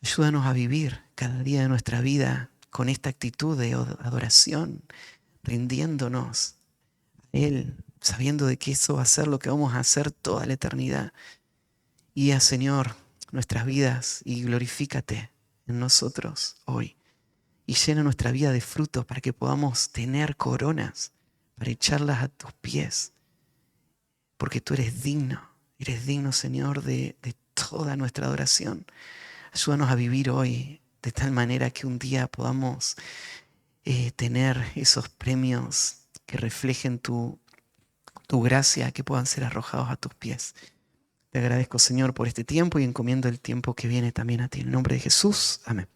Speaker 1: Ayúdanos a vivir cada día de nuestra vida con esta actitud de adoración, rindiéndonos a Él, sabiendo de que eso va a ser lo que vamos a hacer toda la eternidad. Guía, Señor, nuestras vidas y glorifícate en nosotros hoy. Y llena nuestra vida de frutos para que podamos tener coronas para echarlas a tus pies. Porque tú eres digno, Señor, de toda nuestra adoración. Ayúdanos a vivir hoy de tal manera que un día podamos tener esos premios que reflejen tu gracia, que puedan ser arrojados a tus pies. Te agradezco, Señor, por este tiempo y encomiendo el tiempo que viene también a ti. En el nombre de Jesús, amén.